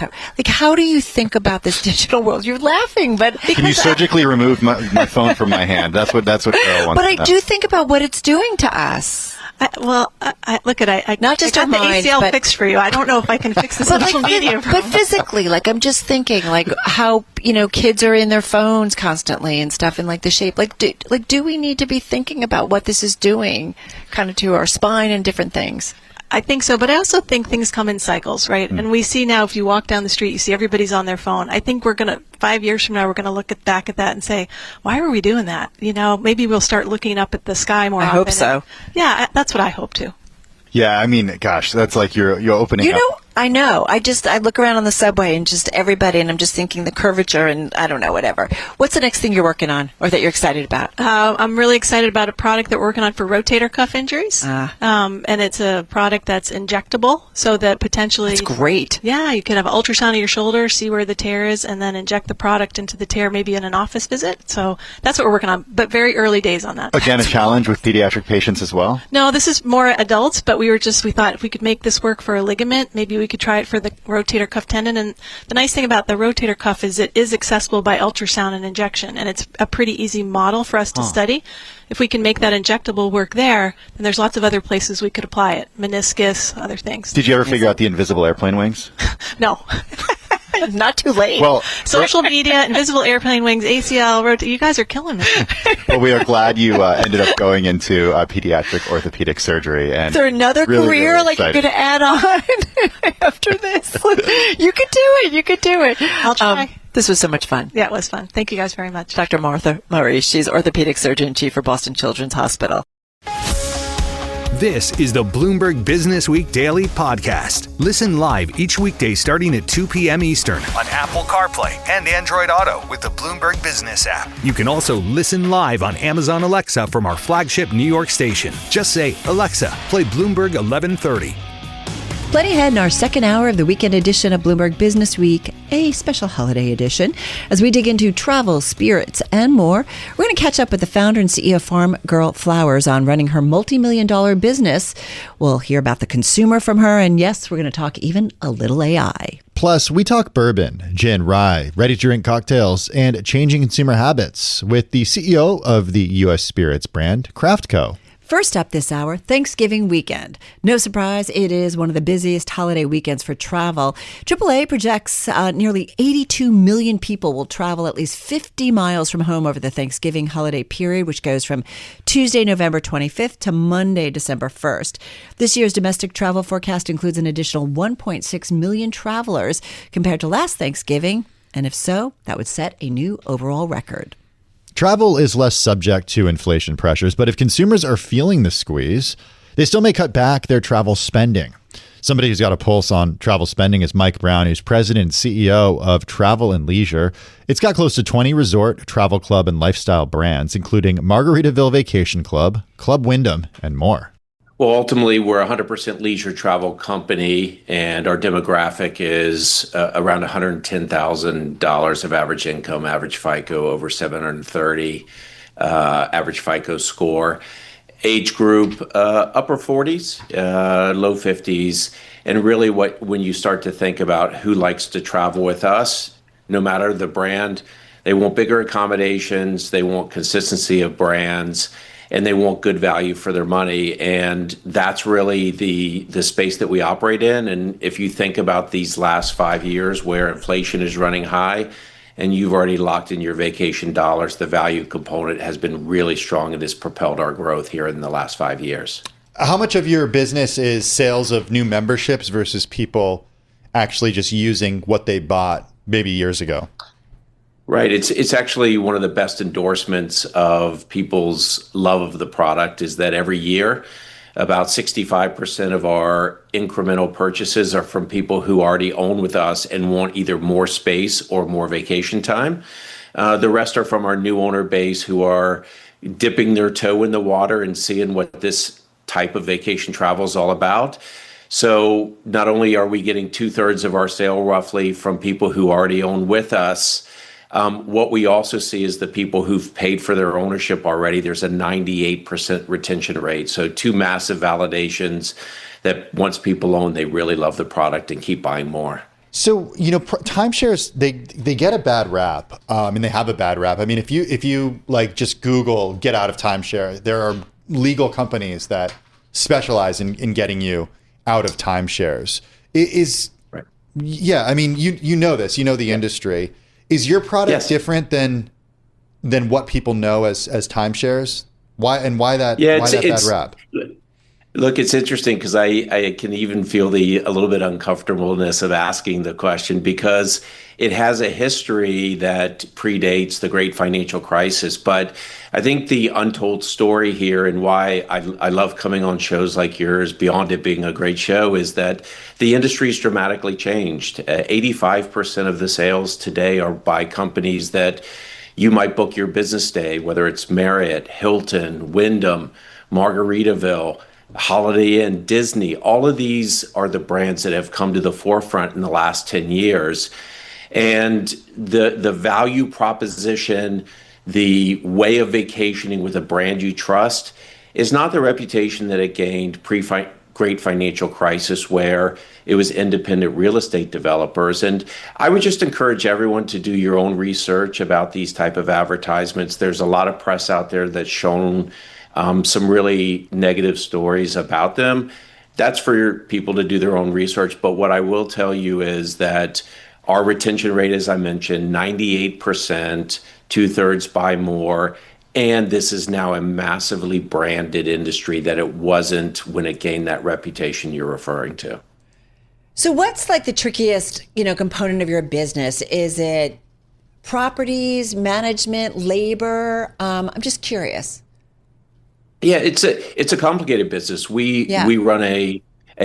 how do you think about this digital world? You're laughing, but can you surgically remove my phone from my hand? That's what Carol wants. But I do think about what it's doing to us. I not just got our mind, the ACL but fixed for you. I don't know if I can fix the social media. But physically, I'm just thinking, how kids are in their phones constantly and stuff, and the shape. Do we need to be thinking about what this is doing, kind of to our spine and different things? I think so, but I also think things come in cycles, right? And we see now, if you walk down the street, you see everybody's on their phone. I think 5 years from now, we're going to look back at that and say, why were we doing that? Maybe we'll start looking up at the sky more often. I hope so. Yeah, that's what I hope too. Yeah, I mean, gosh, that's like you're opening up. I know. I look around on the subway and just everybody, and I'm just thinking the curvature and I don't know, whatever. What's the next thing you're working on or that you're excited about? I'm really excited about a product that we're working on for rotator cuff injuries. And it's a product that's injectable, so that potentially... That's great. Yeah, you could have an ultrasound of your shoulder, see where the tear is, and then inject the product into the tear maybe in an office visit. So that's what we're working on, but very early days on that. Again, a challenge with pediatric patients as well? No, this is more adults, but we thought if we could make this work for a ligament, maybe we we could try it for the rotator cuff tendon. And the nice thing about the rotator cuff is it is accessible by ultrasound and injection, and it's a pretty easy model for us to study. If we can make that injectable work there, then there's lots of other places we could apply it, meniscus, other things. Did you ever figure out the invisible airplane wings? No. Not too late. Well, social media, invisible airplane wings, ACL, you guys are killing me. Well, we are glad you ended up going into pediatric orthopedic surgery. And is there another really, career really like you're excited. going to add on after this? You could do it. You could do it. I'll try. This was so much fun. Yeah, it was fun. Thank you guys very much. Dr. Martha Murray, she's orthopedic surgeon chief for Boston Children's Hospital. This is the Bloomberg Businessweek Daily podcast. Listen live each weekday starting at 2 p.m. Eastern on Apple CarPlay and Android Auto with the Bloomberg Business App. You can also listen live on Amazon Alexa from our flagship New York station. Just say, Alexa, play Bloomberg 1130. Plenty ahead in our second hour of the weekend edition of Bloomberg Business Week, a special holiday edition. As we dig into travel, spirits, and more, we're going to catch up with the founder and CEO of Farm Girl Flowers on running her multi-million-dollar business. We'll hear about the consumer from her, and yes, we're going to talk even a little AI. Plus, we talk bourbon, gin, rye, ready-to-drink cocktails, and changing consumer habits with the CEO of the U.S. spirits brand, Craft Co. First up this hour, Thanksgiving weekend. No surprise, it is one of the busiest holiday weekends for travel. AAA projects nearly 82 million people will travel at least 50 miles from home over the Thanksgiving holiday period, which goes from Tuesday, November 25th to Monday, December 1st. This year's domestic travel forecast includes an additional 1.6 million travelers compared to last Thanksgiving, and if so, that would set a new overall record. Travel is less subject to inflation pressures, but if consumers are feeling the squeeze, they still may cut back their travel spending. Somebody who's got a pulse on travel spending is Mike Brown, who's president and CEO of Travel and Leisure. It's got close to 20 resort, travel club, and lifestyle brands, including Margaritaville Vacation Club, Club Wyndham, and more. Well, ultimately, we're a 100% leisure travel company, and our demographic is around $110,000 of average income, average FICO over 730, average FICO score. Age group, upper 40s, low 50s. And really when you start to think about who likes to travel with us, no matter the brand, they want bigger accommodations, they want consistency of brands, and they want good value for their money. And that's really the space that we operate in. And if you think about these last 5 years where inflation is running high and you've already locked in your vacation dollars, the value component has been really strong and has propelled our growth here in the last 5 years. How much of your business is sales of new memberships versus people actually just using what they bought maybe years ago? Right. It's actually one of the best endorsements of people's love of the product is that every year, about 65% of our incremental purchases are from people who already own with us and want either more space or more vacation time. The rest are from our new owner base who are dipping their toe in the water and seeing what this type of vacation travel is all about. So not only are we getting 2/3 of our sale roughly from people who already own with us, what we also see is the people who've paid for their ownership already, there's a 98% retention rate. So two massive validations that once people own, they really love the product and keep buying more. So, timeshares, they get a bad rap. And they have a bad rap. I mean, if you like just Google get out of timeshare, there are legal companies that specialize in getting you out of timeshares. Right. Yeah, I mean, you know this, the industry. Is your product different than what people know as timeshares? Why that bad rap? Look, it's interesting because I can even feel a little bit uncomfortableness of asking the question because it has a history that predates the great financial crisis. But I think the untold story here and why I love coming on shows like yours, beyond it being a great show, is that the industry's dramatically changed. 85% of the sales today are by companies that you might book your business day, whether it's Marriott, Hilton, Wyndham, Margaritaville, Holiday Inn, Disney. All of these are the brands that have come to the forefront in the last 10 years. And the value proposition, the way of vacationing with a brand you trust is not the reputation that it gained great financial crisis where it was independent real estate developers. And I would just encourage everyone to do your own research about these type of advertisements. There's a lot of press out there that's shown some really negative stories about them. That's for people to do their own research. But what I will tell you is that our retention rate, as I mentioned, 98%, 2/3 buy more. And this is now a massively branded industry that it wasn't when it gained that reputation you're referring to. So what's like the trickiest, component of your business? Is it properties, management, labor? I'm just curious. Yeah, it's a complicated business. We run a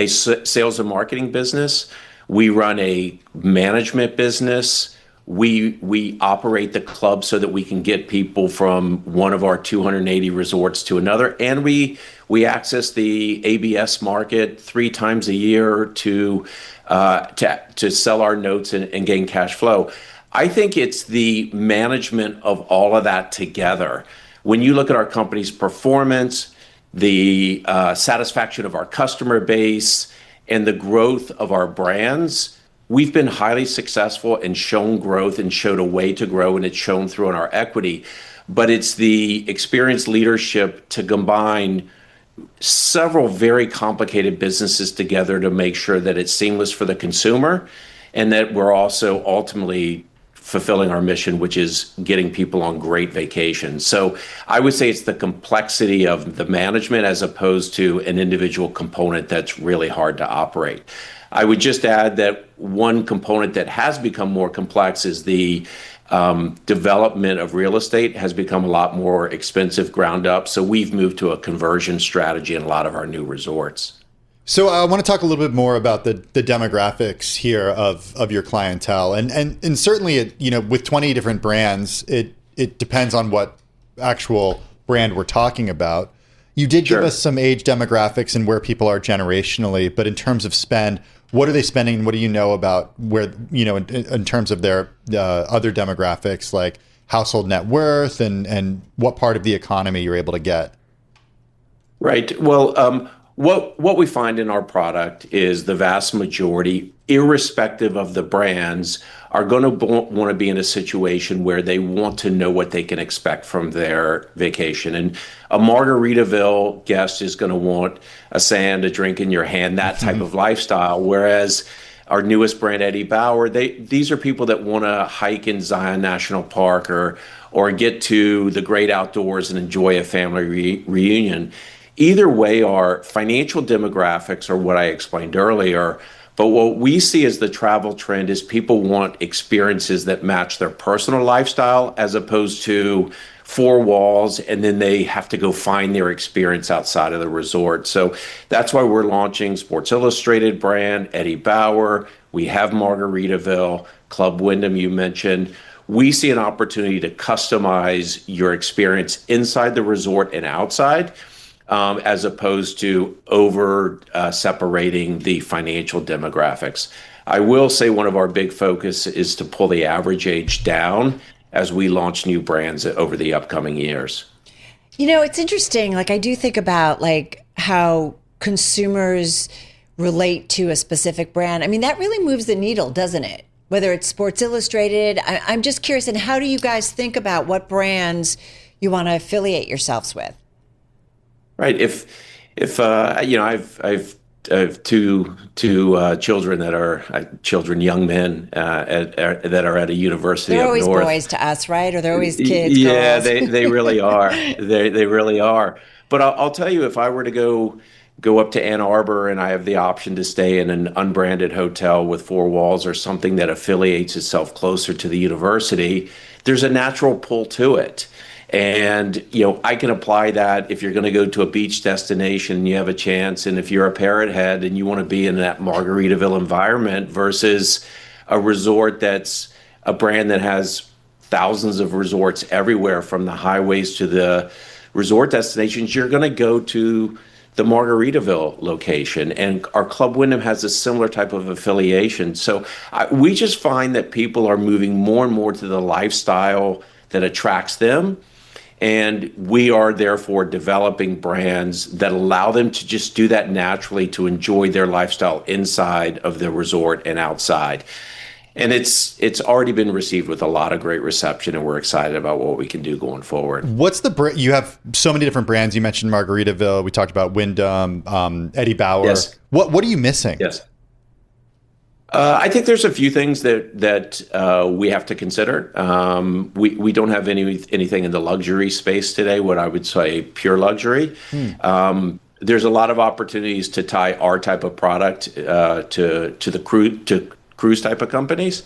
sales and marketing business. We run a management business. We operate the club so that we can get people from one of our 280 resorts to another, and we access the ABS market 3 times a year to sell our notes and gain cash flow. I think it's the management of all of that together. When you look at our company's performance, the satisfaction of our customer base, and the growth of our brands, we've been highly successful and shown growth and showed a way to grow, and it's shown through in our equity. But it's the experienced leadership to combine several very complicated businesses together to make sure that it's seamless for the consumer and that we're also ultimately fulfilling our mission, which is getting people on great vacations. So I would say it's the complexity of the management as opposed to an individual component that's really hard to operate. I would just add that one component that has become more complex is the development of real estate has become a lot more expensive ground up. So we've moved to a conversion strategy in a lot of our new resorts. So I want to talk a little bit more about the demographics here of your clientele. And certainly, with 20 different brands, it depends on what actual brand we're talking about. You did give us some age demographics and where people are generationally, but in terms of spend, what are they spending? What do you know about where, in terms of their other demographics, like household net worth and what part of the economy you're able to get? Right. Well, what we find in our product is the vast majority, irrespective of the brands, are going to want to be in a situation where they want to know what they can expect from their vacation. And a Margaritaville guest is going to want a sand, a drink in your hand, that type of lifestyle. Whereas our newest brand, Eddie Bauer, these are people that want to hike in Zion National Park or get to the great outdoors and enjoy a family reunion. Either way, our financial demographics are what I explained earlier. But what we see as the travel trend is people want experiences that match their personal lifestyle as opposed to 4 walls, and then they have to go find their experience outside of the resort. So that's why we're launching Sports Illustrated brand, Eddie Bauer. We have Margaritaville, Club Wyndham you mentioned. We see an opportunity to customize your experience inside the resort and outside, as opposed to separating the financial demographics. I will say one of our big focus is to pull the average age down as we launch new brands over the upcoming years. It's interesting. Like I do think about how consumers relate to a specific brand. I mean, that really moves the needle, doesn't it? Whether it's Sports Illustrated, I'm just curious. And how do you guys think about what brands you want to affiliate yourselves with? Right. If I've two children that are young men that are at a university they're up always north. Boys to us, right? Or they're always kids. Yeah, girls. they really are. They really are. But I'll tell you, if I were to go up to Ann Arbor and I have the option to stay in an unbranded hotel with 4 walls or something that affiliates itself closer to the university, there's a natural pull to it. And, I can apply that if you're going to go to a beach destination and you have a chance. And if you're a parrot head and you want to be in that Margaritaville environment versus a resort that's a brand that has thousands of resorts everywhere from the highways to the resort destinations, you're going to go to the Margaritaville location. And our Club Wyndham has a similar type of affiliation. So we just find that people are moving more and more to the lifestyle that attracts them. And we are therefore developing brands that allow them to just do that naturally, to enjoy their lifestyle inside of the resort and outside. And it's already been received with a lot of great reception, and we're excited about what we can do going forward. What's the brand? You have so many different brands. You mentioned Margaritaville. We talked about Wyndham, Eddie Bauer. Yes. What are you missing? Yes. I think there's a few things that we have to consider. We don't have anything in the luxury space today, what I would say pure luxury. There's a lot of opportunities to tie our type of product to cruise type of companies.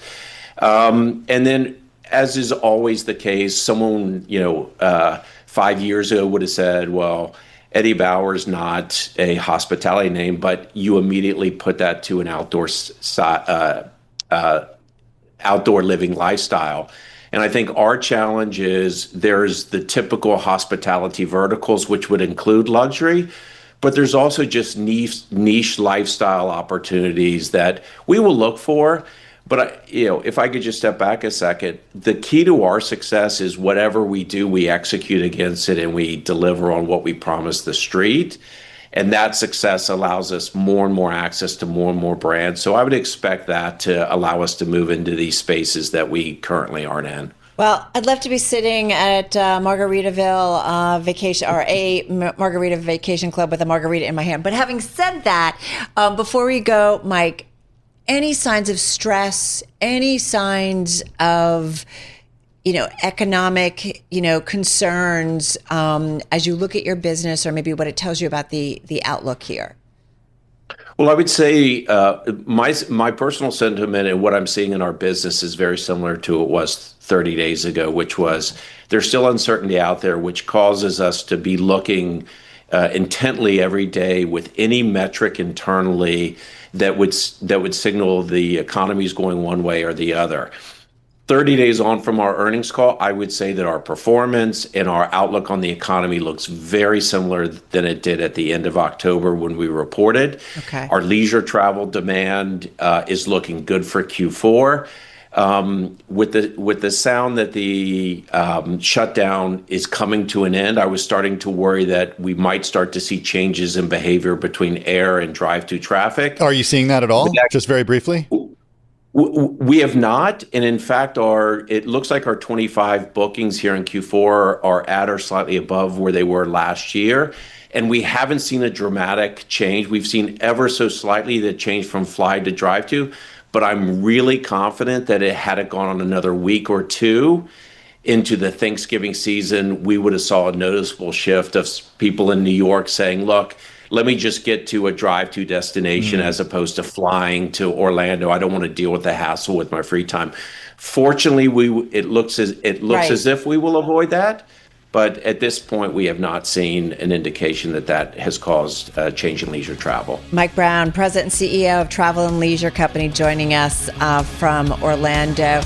And then, as is always the case, someone 5 years ago would have said, well, Eddie Bauer's not a hospitality name, but you immediately put that to an outdoor living lifestyle. And I think our challenge is there's the typical hospitality verticals, which would include luxury, but there's also just niche lifestyle opportunities that we will look for. But if I could just step back a second, the key to our success is whatever we do, we execute against it and we deliver on what we promise the street. And that success allows us more and more access to more and more brands. So I would expect that to allow us to move into these spaces that we currently aren't in. Well, I'd love to be sitting at Margaritaville vacation, or a Margarita vacation club with a margarita in my hand. But having said that, before we go, Mike, any signs of stress, any signs of, economic, concerns as you look at your business, or maybe what it tells you about the outlook here? Well, I would say my personal sentiment and what I'm seeing in our business is very similar to what it was 30 days ago, which was there's still uncertainty out there, which causes us to be looking intently every day with any metric internally that would signal the economy is going one way or the other. 30 days on from our earnings call, I would say that our performance and our outlook on the economy looks very similar than it did at the end of October when we reported. Okay. Our leisure travel demand is looking good for Q4. With the sound that the shutdown is coming to an end, I was starting to worry that we might start to see changes in behavior between air and drive-through traffic. Are you seeing that at all? Just very briefly? We have not. And in fact, it looks like our 25 bookings here in Q4 are at or slightly above where they were last year. And we haven't seen a dramatic change. We've seen ever so slightly the change from fly to drive to. But I'm really confident that had it gone on another week or two into the Thanksgiving season, we would have saw a noticeable shift of people in New York saying, look, let me just get to a drive-to destination as opposed to flying to Orlando. I don't want to deal with the hassle with my free time. Fortunately, it looks as if we will avoid that. But at this point, we have not seen an indication that has caused a change in leisure travel. Mike Brown, President and CEO of Travel and Leisure Company, joining us from Orlando.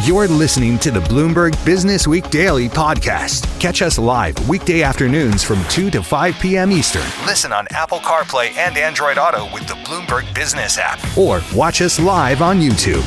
You're listening to the Bloomberg Businessweek Daily podcast. Catch us live weekday afternoons from 2 to 5 p.m. Eastern. Listen on Apple CarPlay and Android Auto with the Bloomberg Business App. Or watch us live on YouTube.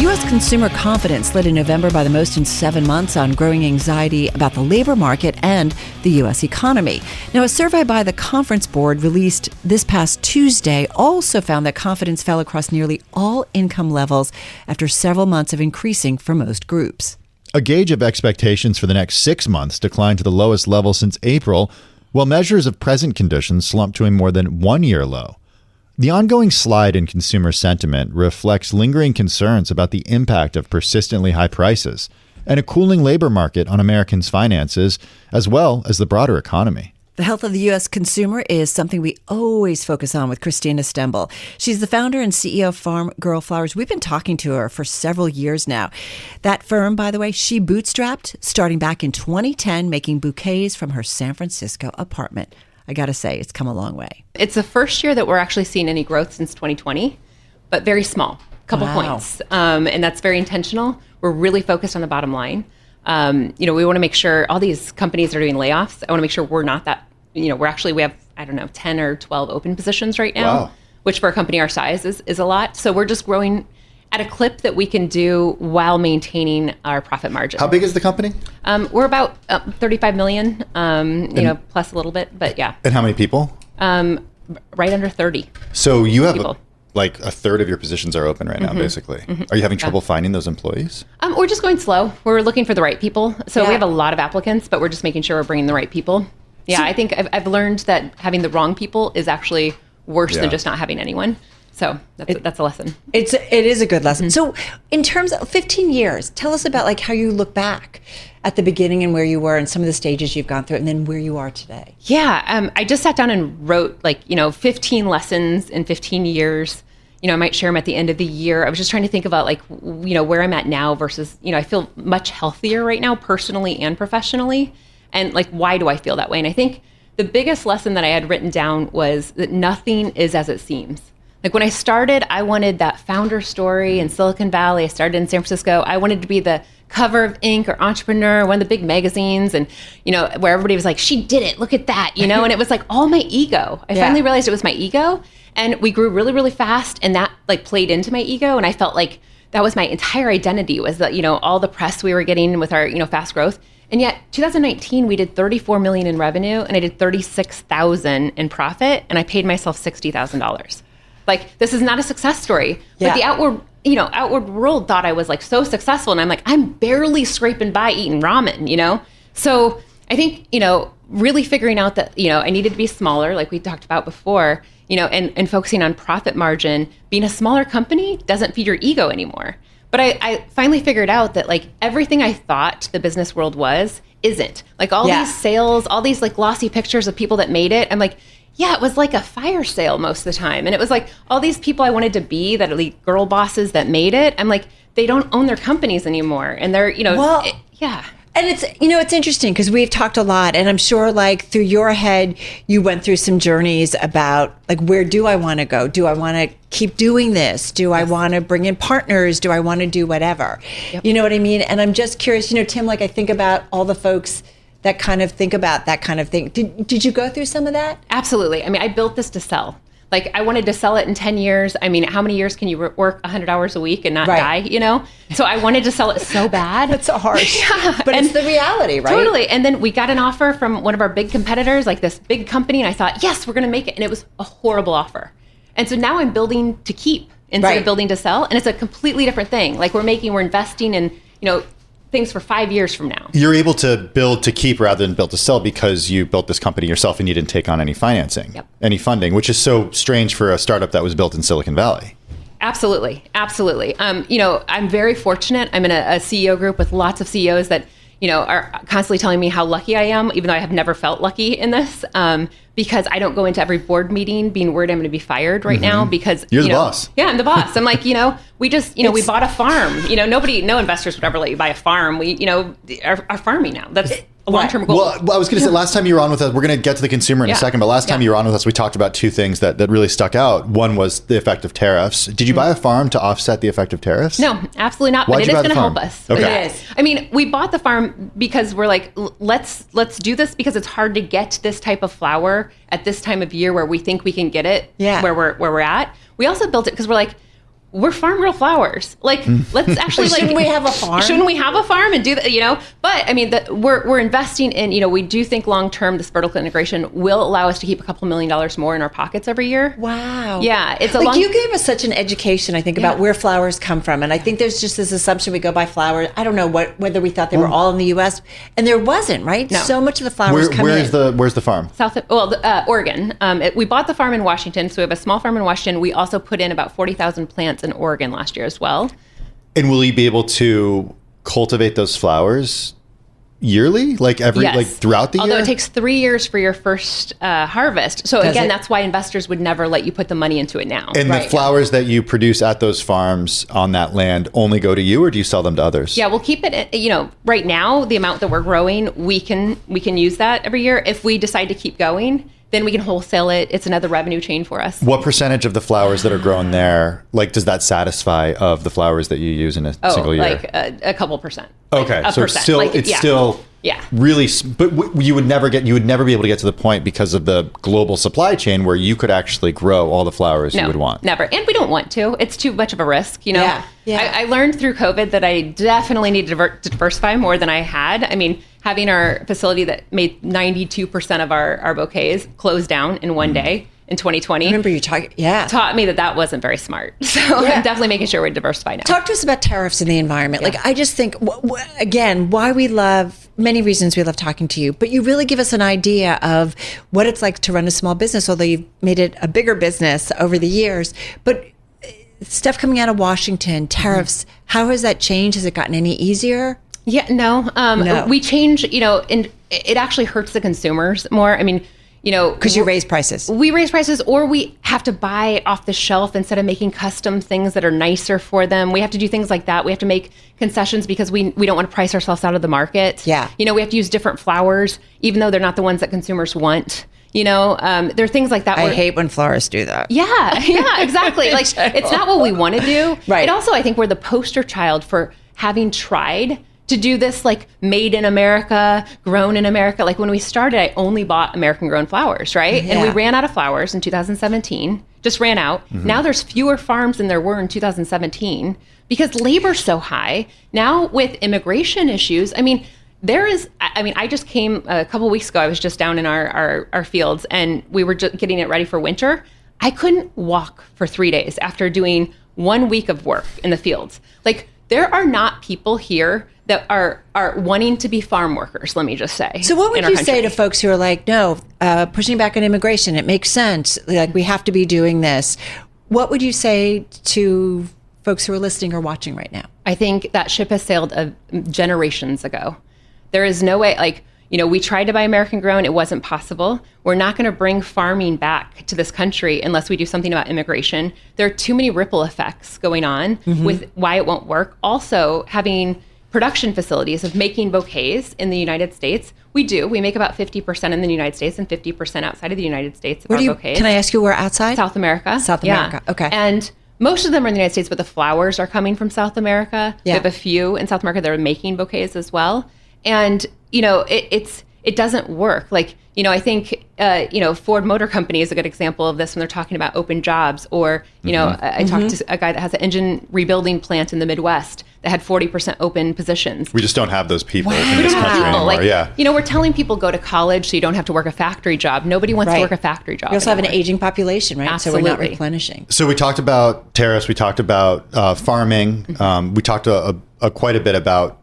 U.S. consumer confidence led in November by the most in 7 months on growing anxiety about the labor market and the U.S. economy. Now, a survey by the Conference Board released this past Tuesday also found that confidence fell across nearly all income levels after several months of increasing for most groups. A gauge of expectations for the next 6 months declined to the lowest level since April, while measures of present conditions slumped to a more than 1-year low. The ongoing slide in consumer sentiment reflects lingering concerns about the impact of persistently high prices and a cooling labor market on Americans' finances, as well as the broader economy. The health of the U.S. consumer is something we always focus on with Christina Stembel. She's the founder and CEO of Farm Girl Flowers. We've been talking to her for several years now. That firm, by the way, she bootstrapped starting back in 2010, making bouquets from her San Francisco apartment. I got to say, it's come a long way. It's the first year that we're actually seeing any growth since 2020, but very small, couple points. And that's very intentional. We're really focused on the bottom line. We want to make sure all these companies are doing layoffs. I want to make sure we're not that, we have, 10 or 12 open positions right now, which for a company our size is a lot. So we're just growing at a clip that we can do while maintaining our profit margin. How big is the company? We're about 35 million, plus a little bit, but yeah. And how many people? Right under 30. So you have people. Like a third of your positions are open right now, basically. Are you having trouble finding those employees? We're just going slow. We're looking for the right people. So we have a lot of applicants, but we're just making sure we're bringing the right people. Yeah, I think I've learned that having the wrong people is actually worse than just not having anyone. So that's a lesson. It is a good lesson. So in terms of 15 years, tell us about like how you look back at the beginning and where you were and some of the stages you've gone through and then where you are today. Yeah, I just sat down and wrote 15 lessons in 15 years. I might share them at the end of the year. I was just trying to think about where I'm at now versus, I feel much healthier right now personally and professionally. And why do I feel that way? And I think the biggest lesson that I had written down was that nothing is as it seems. When I started, I wanted that founder story in Silicon Valley. I started in San Francisco. I wanted to be the cover of Inc. or Entrepreneur, one of the big magazines, and where everybody was like, she did it, look at that, and it was all my ego. I finally realized it was my ego, and we grew really, really fast, and that played into my ego, and I felt like that was my entire identity, was that all the press we were getting with our fast growth. And yet 2019 we did 34 million in revenue, and I did 36,000 in profit, and I paid myself $60,000. This is not a success story. But the outward world thought I was so successful, and I'm barely scraping by eating ramen, So I think, really figuring out that, I needed to be smaller, like we talked about before, and focusing on profit margin. Being a smaller company doesn't feed your ego anymore. But I finally figured out that everything I thought the business world was isn't. All these sales, all these glossy pictures of people that made it. I'm yeah, it was a fire sale most of the time. And it was all these people I wanted to be, that elite girl bosses that made it. I'm they don't own their companies anymore. And they're, And it's, it's interesting because we've talked a lot, and I'm sure through your head, you went through some journeys about where do I want to go? Do I want to keep doing this? Do I want to bring in partners? Do I want to do whatever? Yep. You know what I mean? And I'm just curious, Tim, I think about all the folks that kind of think about that kind of thing. Did you go through some of that? Absolutely. I built this to sell. I wanted to sell it in 10 years. How many years can you work 100 hours a week and not die, So I wanted to sell it so bad. That's so harsh. But it's the reality, right? Totally. And then we got an offer from one of our big competitors, this big company. And I thought, yes, we're going to make it. And it was a horrible offer. And so now I'm building to keep instead of building to sell. And it's a completely different thing. We're investing in, things for 5 years from now. You're able to build to keep rather than build to sell because you built this company yourself and you didn't take on any financing, any funding, which is so strange for a startup that was built in Silicon Valley. Absolutely. Absolutely. I'm very fortunate. I'm in a CEO group with lots of CEOs that, are constantly telling me how lucky I am, even though I have never felt lucky in this, because I don't go into every board meeting being worried I'm going to be fired right now because you're the boss. Yeah, I'm the boss. I'm we just, we bought a farm. No investors would ever let you buy a farm. We, are farming now. That's a long-term goal. Well, I was going to say, last time you were on with us, we're going to get to the consumer in a second, but last time you were on with us, we talked about two things that really stuck out. One was the effect of tariffs. Did you buy a farm to offset the effect of tariffs? No, absolutely not. Why'd but it is going to help us. Okay. It is. We bought the farm because we're let's do this because it's hard to get this type of flower at this time of year where we think we can get it where we're at. We also built it because we're farm real flowers. Let's actually shouldn't we have a farm? Shouldn't we have a farm and do that? But we're investing in. We do think long term this vertical integration will allow us to keep a couple $1 million more in our pockets every year. Wow. Yeah, it's you gave us such an education. I think about where flowers come from, and I think there's just this assumption we go buy flowers. I don't know whether we thought they were all in the U.S. and there wasn't. Right. No. So much of the flowers come in. Where's the farm? Oregon. We bought the farm in Washington, so we have a small farm in Washington. We also put in about 40,000 plants in Oregon last year as well. And will you be able to cultivate those flowers yearly, throughout the year? Although it takes 3 years for your first harvest. So that's why investors would never let you put the money into it now. And the flowers that you produce at those farms on that land only go to you, or do you sell them to others? Yeah, we'll keep it. Right now, the amount that we're growing, we can use that every year. If we decide to keep going, then we can wholesale it. It's another revenue chain for us. What percentage of the flowers that are grown there, does that satisfy of the flowers that you use in a single year? A couple percent. Okay, so percent. it's still Yeah. Really, but you would never be able to get to the point because of the global supply chain where you could actually grow all the flowers you would want. Never. And we don't want to. It's too much of a risk, you know? Yeah. I learned through COVID that I definitely need to diversify more than I had. I mean, having our facility that made 92% of our bouquets close down in one day in 2020. I remember you talking, taught me that wasn't very smart. So I'm definitely making sure we diversify now. Talk to us about tariffs in the environment. Like, I just think, again, many reasons we love talking to you, but you really give us an idea of what it's like to run a small business, although you've made it a bigger business over the years. But stuff coming out of Washington, tariffs, how has that changed? Has it gotten any easier? Yeah, no. We change, and it actually hurts the consumers more. I mean, because you raise prices. We raise prices, or we have to buy off the shelf instead of making custom things that are nicer for them. We have to do things like that. We have to make concessions because we don't want to price ourselves out of the market. Yeah. We have to use different flowers, even though they're not the ones that consumers want. There are things like that. I hate when florists do that. Yeah, exactly. Like, it's not what we want to do. Right. It also, I think we're the poster child for having tried to do this, like, made in America, grown in America. Like, when we started, I only bought American grown flowers, right? Yeah. And we ran out of flowers in 2017, just ran out. Now there's fewer farms than there were in 2017 because labor's so high. Now with immigration issues, I just came a couple weeks ago. I was just down in our fields and we were just getting it ready for winter. I couldn't walk for 3 days after doing 1 week of work in the fields. Like, there are not people here that are wanting to be farm workers, let me just say. So what would you say to folks who are like, no, pushing back on immigration, it makes sense. Like, we have to be doing this. What would you say to folks who are listening or watching right now? I think that ship has sailed generations ago. There is no way, we tried to buy American grown. It wasn't possible. We're not going to bring farming back to this country unless we do something about immigration. There are too many ripple effects going on with why it won't work. Also, having production facilities of making bouquets in the United States. We make about 50% in the United States and 50% outside of the United States of our bouquets. Can I ask you where outside? South America. South America, okay. And most of them are in the United States, but the flowers are coming from South America. Yeah. We have a few in South America that are making bouquets as well. And, it doesn't work. Like, I think, Ford Motor Company is a good example of this when they're talking about open jobs. Or, I talked to a guy that has an engine rebuilding plant in the Midwest that had 40% open positions. We just don't have those people in this country anymore. We're telling people go to college so you don't have to work a factory job. Nobody wants to work a factory job. We also have an aging population, right? Absolutely. So we're not replenishing. So we talked about tariffs. We talked about farming. We talked quite a bit about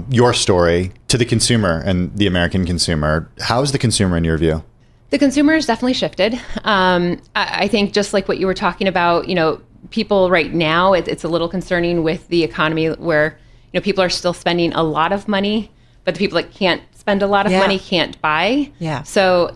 your story to the consumer and the American consumer. How is the consumer in your view? The consumer has definitely shifted. I think just like what you were talking about, people right now, it's a little concerning with the economy where, people are still spending a lot of money, but the people that can't spend a lot of money can't buy. Yeah. So,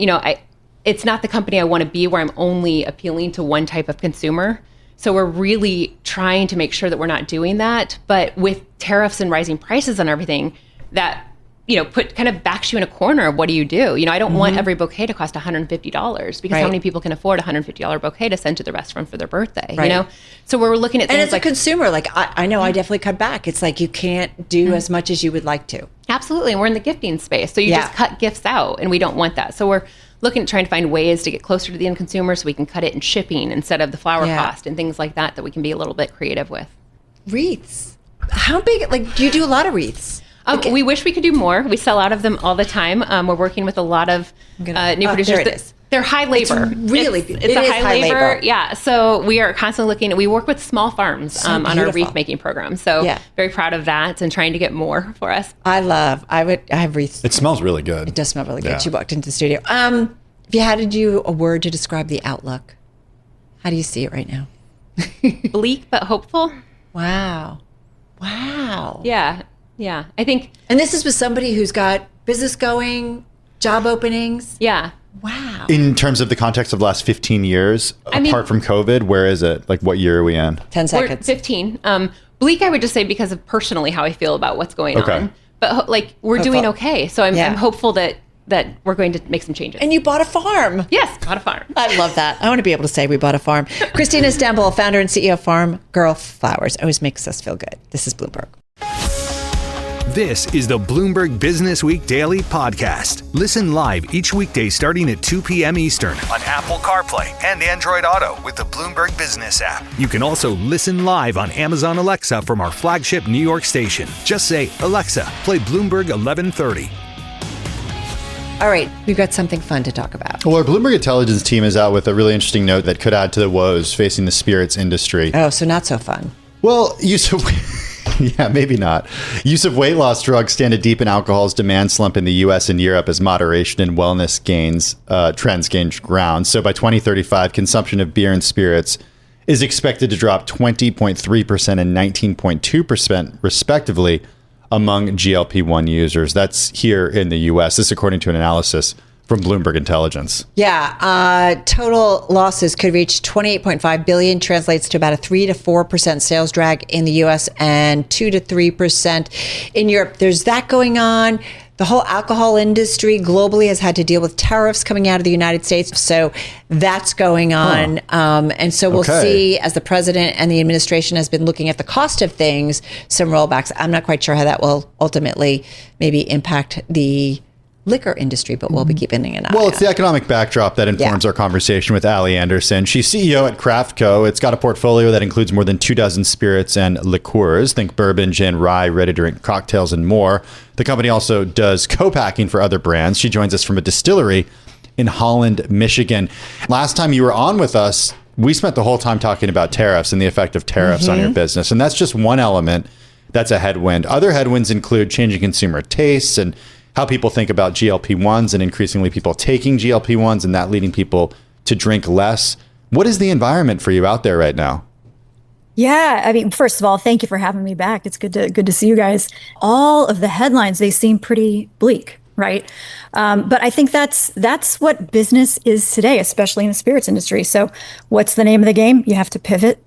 it's not the company I want to be where I'm only appealing to one type of consumer. So we're really trying to make sure that we're not doing that. But with tariffs and rising prices and everything, that, kind of backs you in a corner of what do you do? I don't want every bouquet to cost $150 because how many people can afford a $150 bouquet to send to their best friend for their birthday, So we're looking at things and as a consumer, like, I know I definitely cut back. It's like you can't do as much as you would like to. Absolutely. And we're in the gifting space. So you just cut gifts out and we don't want that. So we're looking at trying to find ways to get closer to the end consumer so we can cut it in shipping instead of the flower cost and things like that we can be a little bit creative with. Wreaths. How big, do you do a lot of wreaths? We wish we could do more. We sell out of them all the time. We're working with a lot of new producers. There it is. They're high labor. It's a high labor. Yeah. So we are constantly looking. We work with small farms on our wreath making program. So very proud of that and trying to get more for us. I have wreaths. It smells really good. It does smell really good. Yeah. She walked into the studio. If you had to do a word to describe the outlook, how do you see it right now? Bleak but hopeful. Wow. Yeah. I think. And this is with somebody who's got business going, job openings. Yeah. Wow. In terms of the context of the last 15 years, apart from COVID, where is it? Like, what year are we in? 10 seconds. We're 15. Bleak, I would just say because of personally how I feel about what's going on. But we're doing okay. So I'm hopeful that we're going to make some changes. And you bought a farm. Yes, bought a farm. I love that. I want to be able to say we bought a farm. Christina Istanbul, founder and CEO of Farm Girl Flowers. Always makes us feel good. This is Bloomberg. This is the Bloomberg Businessweek Daily podcast. Listen live each weekday starting at 2 p.m. Eastern on Apple CarPlay and Android Auto with the Bloomberg Business App. You can also listen live on Amazon Alexa from our flagship New York station. Just say, Alexa, play Bloomberg 1130. All right, we've got something fun to talk about. Well, our Bloomberg Intelligence team is out with a really interesting note that could add to the woes facing the spirits industry. Oh, so not so fun. Well, yeah, maybe not. Use of weight loss drugs stand a deep in alcohol's demand slump in the U.S. and Europe as moderation and wellness trends gain ground. So by 2035, consumption of beer and spirits is expected to drop 20.3% and 19.2% respectively among GLP-1 users. That's here in the U.S. This according to an analysis from Bloomberg Intelligence. Yeah, total losses could reach $28.5 billion, translates to about a 3 to 4% sales drag in the U.S. and 2 to 3% in Europe. There's that going on. The whole alcohol industry globally has had to deal with tariffs coming out of the United States. So that's going on. And so we'll see, as the president and the administration has been looking at the cost of things, some rollbacks. I'm not quite sure how that will ultimately maybe impact the liquor industry, but we'll be keeping an eye on. Well, it's the economic backdrop that informs our conversation with Allie Anderson. She's CEO at Craft Co. It's got a portfolio that includes more than 24 spirits and liqueurs. Think bourbon, gin, rye, ready-to-drink cocktails, and more. The company also does co-packing for other brands. She joins us from a distillery in Holland, Michigan. Last time you were on with us, we spent the whole time talking about tariffs and the effect of tariffs on your business. And that's just one element that's a headwind. Other headwinds include changing consumer tastes and how people think about GLP-1s and increasingly people taking GLP-1s and that leading people to drink less. What is the environment for you out there right now? Yeah, I mean, first of all, thank you for having me back. It's good to see you guys. All of the headlines, they seem pretty bleak, right? But I think that's what business is today, especially in the spirits industry. So what's the name of the game? You have to pivot.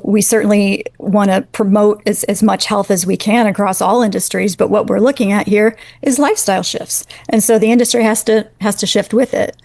We certainly want to promote as much health as we can across all industries. But what we're looking at here is lifestyle shifts. And so the industry has to shift with it.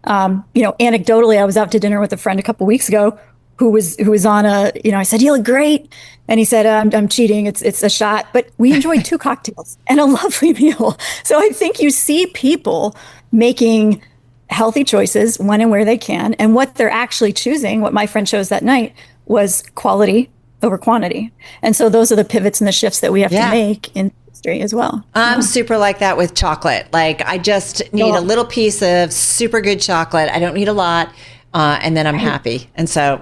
Anecdotally, I was out to dinner with a friend a couple weeks ago who was on I said, "You look great." And he said, I'm cheating. It's a shot. But we enjoyed 2 cocktails and a lovely meal. So I think you see people making healthy choices when and where they can. And what they're actually choosing, what my friend chose that night, was quality over quantity. And so those are the pivots and the shifts that we have to make in the industry as well. I'm super like that with chocolate. Like, I just need a little piece of super good chocolate. I don't need a lot. And then I'm happy. And so,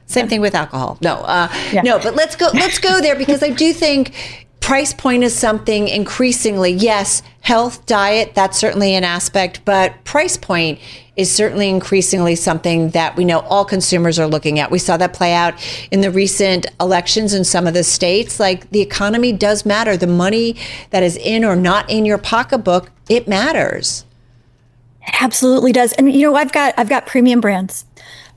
same thing with alcohol. No, but let's go there, because I do think price point is something increasingly, yes, health, diet, that's certainly an aspect, but price point is certainly increasingly something that we know all consumers are looking at. We saw that play out in the recent elections in some of the states. Like, the economy does matter. The money that is in or not in your pocketbook, it matters. It absolutely does. And I've got premium brands.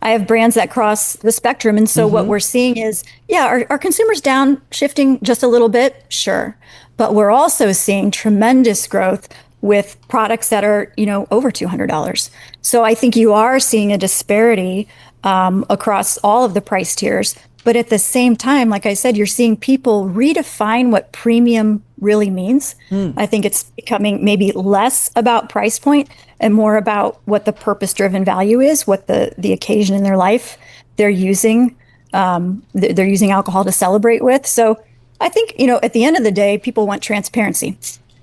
I have brands that cross the spectrum. And so what we're seeing is, are consumers downshifting just a little bit? Sure. But we're also seeing tremendous growth with products that are, over $200. So I think you are seeing a disparity across all of the price tiers. But at the same time, like I said, you're seeing people redefine what premium really means. I think it's becoming maybe less about price point and more about what the purpose-driven value is, what the occasion in their life they're using. They're using alcohol to celebrate with. So I think, at the end of the day, people want transparency.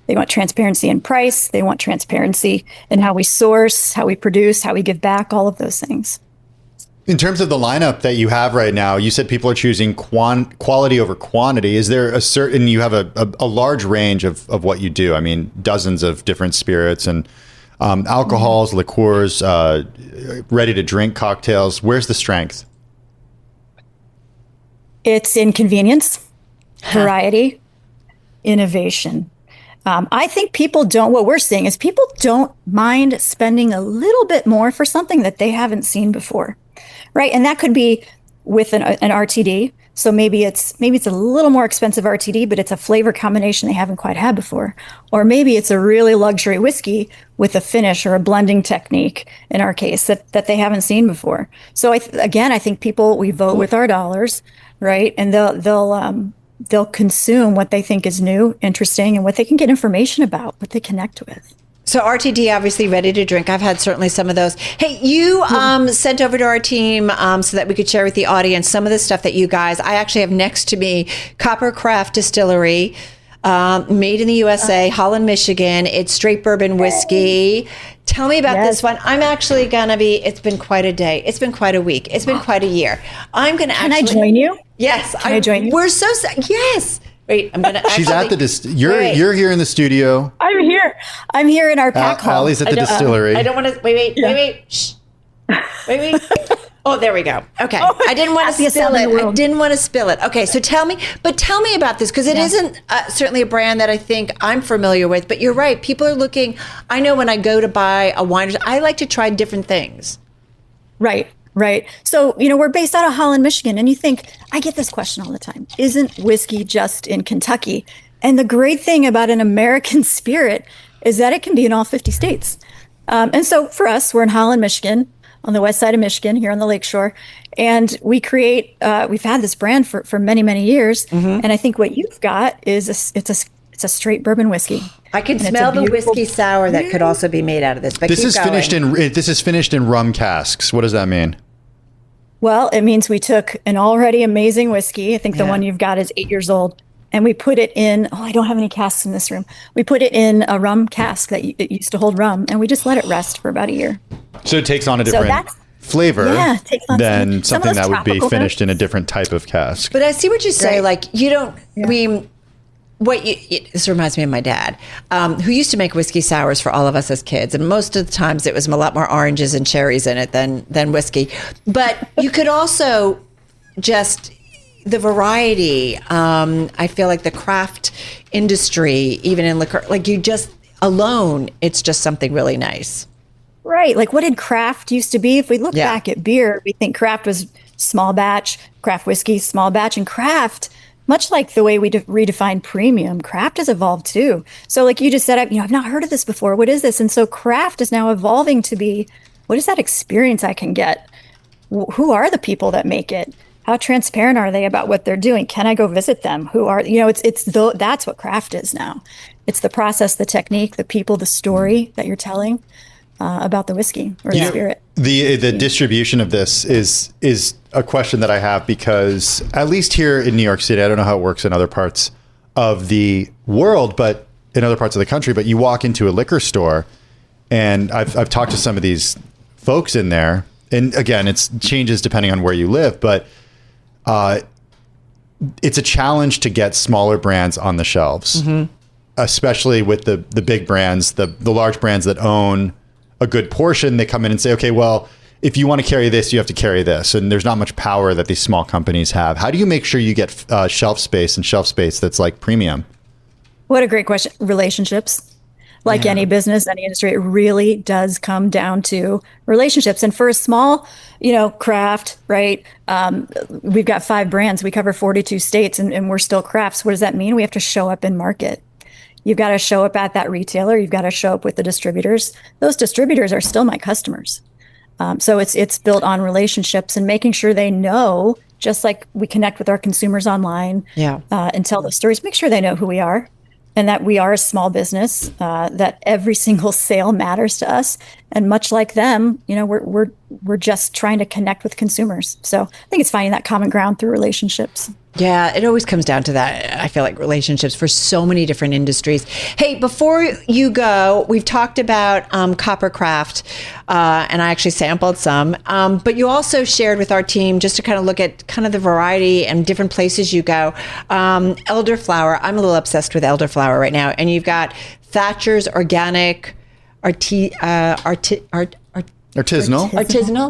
They want transparency in price. They want transparency in how we source, how we produce, how we give back, all of those things. In terms of the lineup that you have right now, you said people are choosing quality over quantity. Is there you have a large range of what you do? I mean, dozens of different spirits and alcohols, liqueurs, ready to drink cocktails. Where's the strength? It's in convenience, variety, innovation. I think what we're seeing is people don't mind spending a little bit more for something that they haven't seen before. Right. And that could be with an RTD. So maybe it's a little more expensive RTD, but it's a flavor combination they haven't quite had before. Or maybe it's a really luxury whiskey with a finish or a blending technique, in our case, that they haven't seen before. So I think people, we vote with our dollars, right? And they'll they'll consume what they think is new, interesting, and what they can get information about, what they connect with. So RTD, obviously ready to drink. I've had certainly some of those. Hey, you sent over to our team so that we could share with the audience some of the stuff that you guys, I actually have next to me, Copper Craft Distillery, made in the USA, Holland, Michigan. It's straight bourbon whiskey. Tell me about this one. I'm actually going to be, it's been quite a day. It's been quite a week. It's been quite a year. I'm going to Can I join you? Yes. Can I join you? We're so, yes. Wait, I'm going to She's at the, you're here in the studio. I'm here. I'm here in our pack hall. Allie's at the distillery. I don't want to, wait. Shh. Wait. Oh, there we go. Okay. I didn't want to spill it. Okay. So tell me about this, because it isn't certainly a brand that I think I'm familiar with, but you're right. People are looking, I know when I go to buy a wine, I like to try different things. Right. So, we're based out of Holland, Michigan, and you think, I get this question all the time. Isn't whiskey just in Kentucky? And the great thing about an American spirit is that it can be in all 50 states. And so for us, we're in Holland, Michigan, on the west side of Michigan, here on the lakeshore. And we create, we've had this brand for many, many years. Mm-hmm. And I think what you've got is it's a straight bourbon whiskey. I can smell the whiskey sour that could also be made out of this. But this is finished in rum casks. What does that mean? Well, it means we took an already amazing whiskey. I think the one you've got is 8 years old. And we put it in, I don't have any casks in this room. We put it in a rum cask that it used to hold rum. And we just let it rest for about a year. So it takes on a different flavor than something that would be finished in a different type of cask. But I see what you say. Like, you don't, this reminds me of my dad, who used to make whiskey sours for all of us as kids. And most of the times it was a lot more oranges and cherries in it than whiskey. But you could also just, the variety, I feel like the craft industry, even in liquor, like you just, alone, it's just something really nice. Right. Like, what did craft used to be? If we look back at beer, we think craft was small batch, craft whiskey, small batch, and craft, much like the way we redefine premium, craft has evolved too. So like you just said, I've not heard of this before. What is this? And so craft is now evolving to be, what is that experience I can get? Who are the people that make it? How transparent are they about what they're doing? Can I go visit them? Who are, that's what craft is now. It's the process, the technique, the people, the story that you're telling about the whiskey or the spirit. The distribution of this is a question that I have, because at least here in New York City, I don't know how it works in other parts of the world, but in other parts of the country, but you walk into a liquor store, and I've talked to some of these folks in there, and again, it changes depending on where you live, but it's a challenge to get smaller brands on the shelves, especially with the big brands, the large brands that own a good portion. They come in and say, okay, well, if you want to carry this, you have to carry this. And there's not much power that these small companies have. How do you make sure you get shelf space that's like premium? What a great question. Relationships. Like any business, any industry, it really does come down to relationships. And for a small, craft, right? We've got 5 brands. We cover 42 states and we're still crafts. What does that mean? We have to show up in market. You've got to show up at that retailer. You've got to show up with the distributors. Those distributors are still my customers. So it's built on relationships and making sure they know, just like we connect with our consumers online and tell those stories, make sure they know who we are and that we are a small business, that every single sale matters to us. And much like them, we're just trying to connect with consumers. So I think it's finding that common ground through relationships. Yeah, it always comes down to that. I feel like relationships for so many different industries. Hey, before you go, we've talked about Copper Craft, and I actually sampled some. But you also shared with our team, just to kind of look at kind of the variety and different places you go. Elderflower. I'm a little obsessed with elderflower right now. And you've got Thatcher's Organic Artisanal?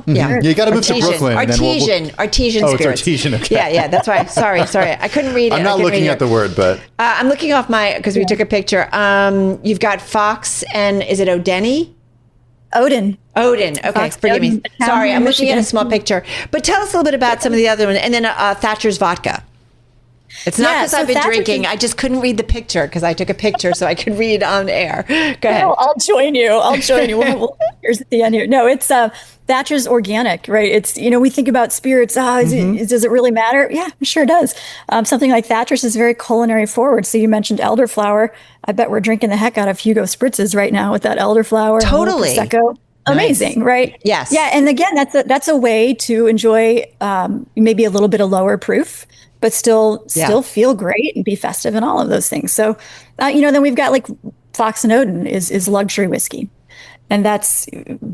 Yeah. You got to move to Brooklyn. Artesian Oh, spirits. it's artesian. Okay. Yeah, that's why. Sorry. I couldn't read it. I'm not looking at the word, but... I'm looking off because we took a picture. You've got Fox and, is it Odeni? Odin. Okay, Fox, forgive me. Odin, Sorry, I'm looking at a Michigan. small picture. But tell us a little bit about some of the other ones. And then Thatcher's Vodka. It's not because I've been drinking. I just couldn't read the picture because I took a picture so I could read on air. Go ahead. I'll join you. Here's at the end here. No, it's Thatcher's organic, right? It's, we think about spirits. Does it really matter? Yeah, it sure does. Something like Thatcher's is very culinary forward. So you mentioned elderflower. I bet we're drinking the heck out of Hugo Spritzes right now with that elderflower. Totally. Prosecco. Amazing, right? Yes. Yeah, and again, that's a way to enjoy maybe a little bit of lower proof, but still feel great and be festive and all of those things. So, then we've got like Fox and Odin is luxury whiskey. And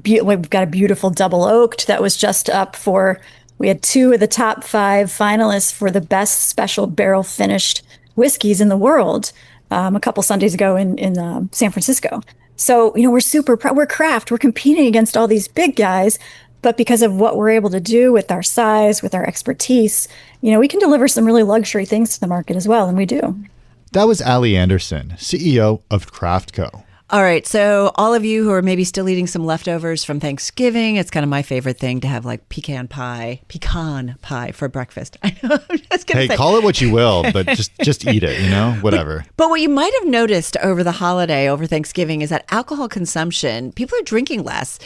we've got a beautiful double oaked that was just up we had 2 of the top 5 finalists for the best special barrel finished whiskeys in the world a couple Sundays ago in San Francisco. So, we're craft, we're competing against all these big guys, but because of what we're able to do with our size, with our expertise, we can deliver some really luxury things to the market as well. And we do. That was Allie Anderson, CEO of Craft Co. All right. So all of you who are maybe still eating some leftovers from Thanksgiving, it's kind of my favorite thing to have like pecan pie for breakfast. I know. I'm just gonna say. Call it what you will, but just eat it, whatever. But what you might have noticed over Thanksgiving, is that alcohol consumption, people are drinking less.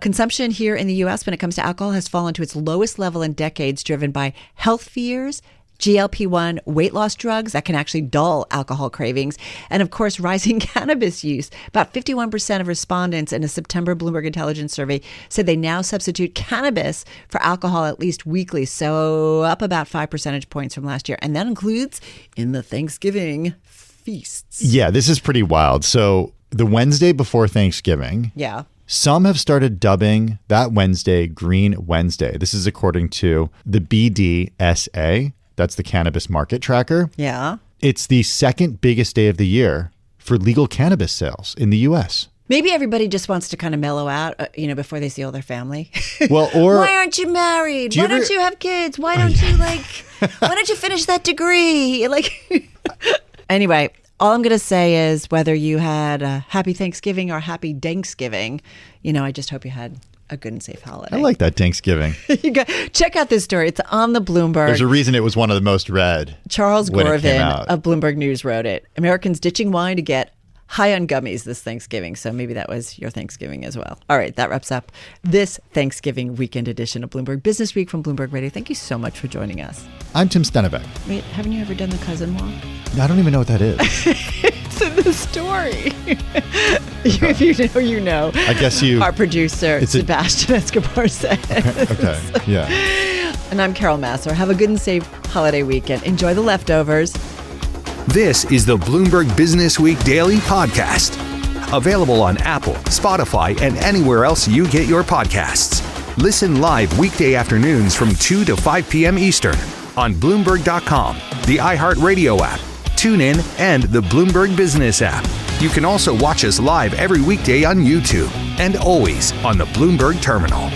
Consumption here in the U.S. when it comes to alcohol has fallen to its lowest level in decades, driven by health fears, GLP-1 weight loss drugs that can actually dull alcohol cravings, and of course, rising cannabis use. About 51% of respondents in a September Bloomberg Intelligence survey said they now substitute cannabis for alcohol at least weekly, so up about 5 percentage points from last year. And that includes in the Thanksgiving feasts. Yeah, this is pretty wild. So the Wednesday before Thanksgiving. Yeah. Some have started dubbing that Wednesday Green Wednesday. This is according to the BDSA. That's the Cannabis Market Tracker. Yeah. It's the second biggest day of the year for legal cannabis sales in the U.S. Maybe everybody just wants to kind of mellow out, before they see all their family. Well, or why aren't you married? Why don't you have kids? Why don't you why don't you finish that degree? Anyway, all I'm going to say is whether you had a happy Thanksgiving or happy Thanksgiving, I just hope you had a good and safe holiday. I like that Thanksgiving. Check out this story. It's on the Bloomberg. There's a reason it was one of the most read. Charles Gorvin of Bloomberg News wrote it. Americans ditching wine to get high on gummies this Thanksgiving. So maybe that was your Thanksgiving as well. All right, that wraps up this Thanksgiving weekend edition of Bloomberg Business Week from Bloomberg Radio. Thank you so much for joining us. I'm Tim Stenovec. Wait, haven't you ever done the cousin walk? I don't even know what that is. It's in the story. If you know, you know. I guess you. Our producer, Sebastian Escobar says. Okay, yeah. And I'm Carol Massar. Have a good and safe holiday weekend. Enjoy the leftovers. This is the Bloomberg Business Week Daily podcast. Available on Apple, Spotify, and anywhere else you get your podcasts. Listen live weekday afternoons from 2 to 5 p.m. Eastern on Bloomberg.com, the iHeartRadio app, TuneIn, and the Bloomberg Business App. You can also watch us live every weekday on YouTube and always on the Bloomberg Terminal.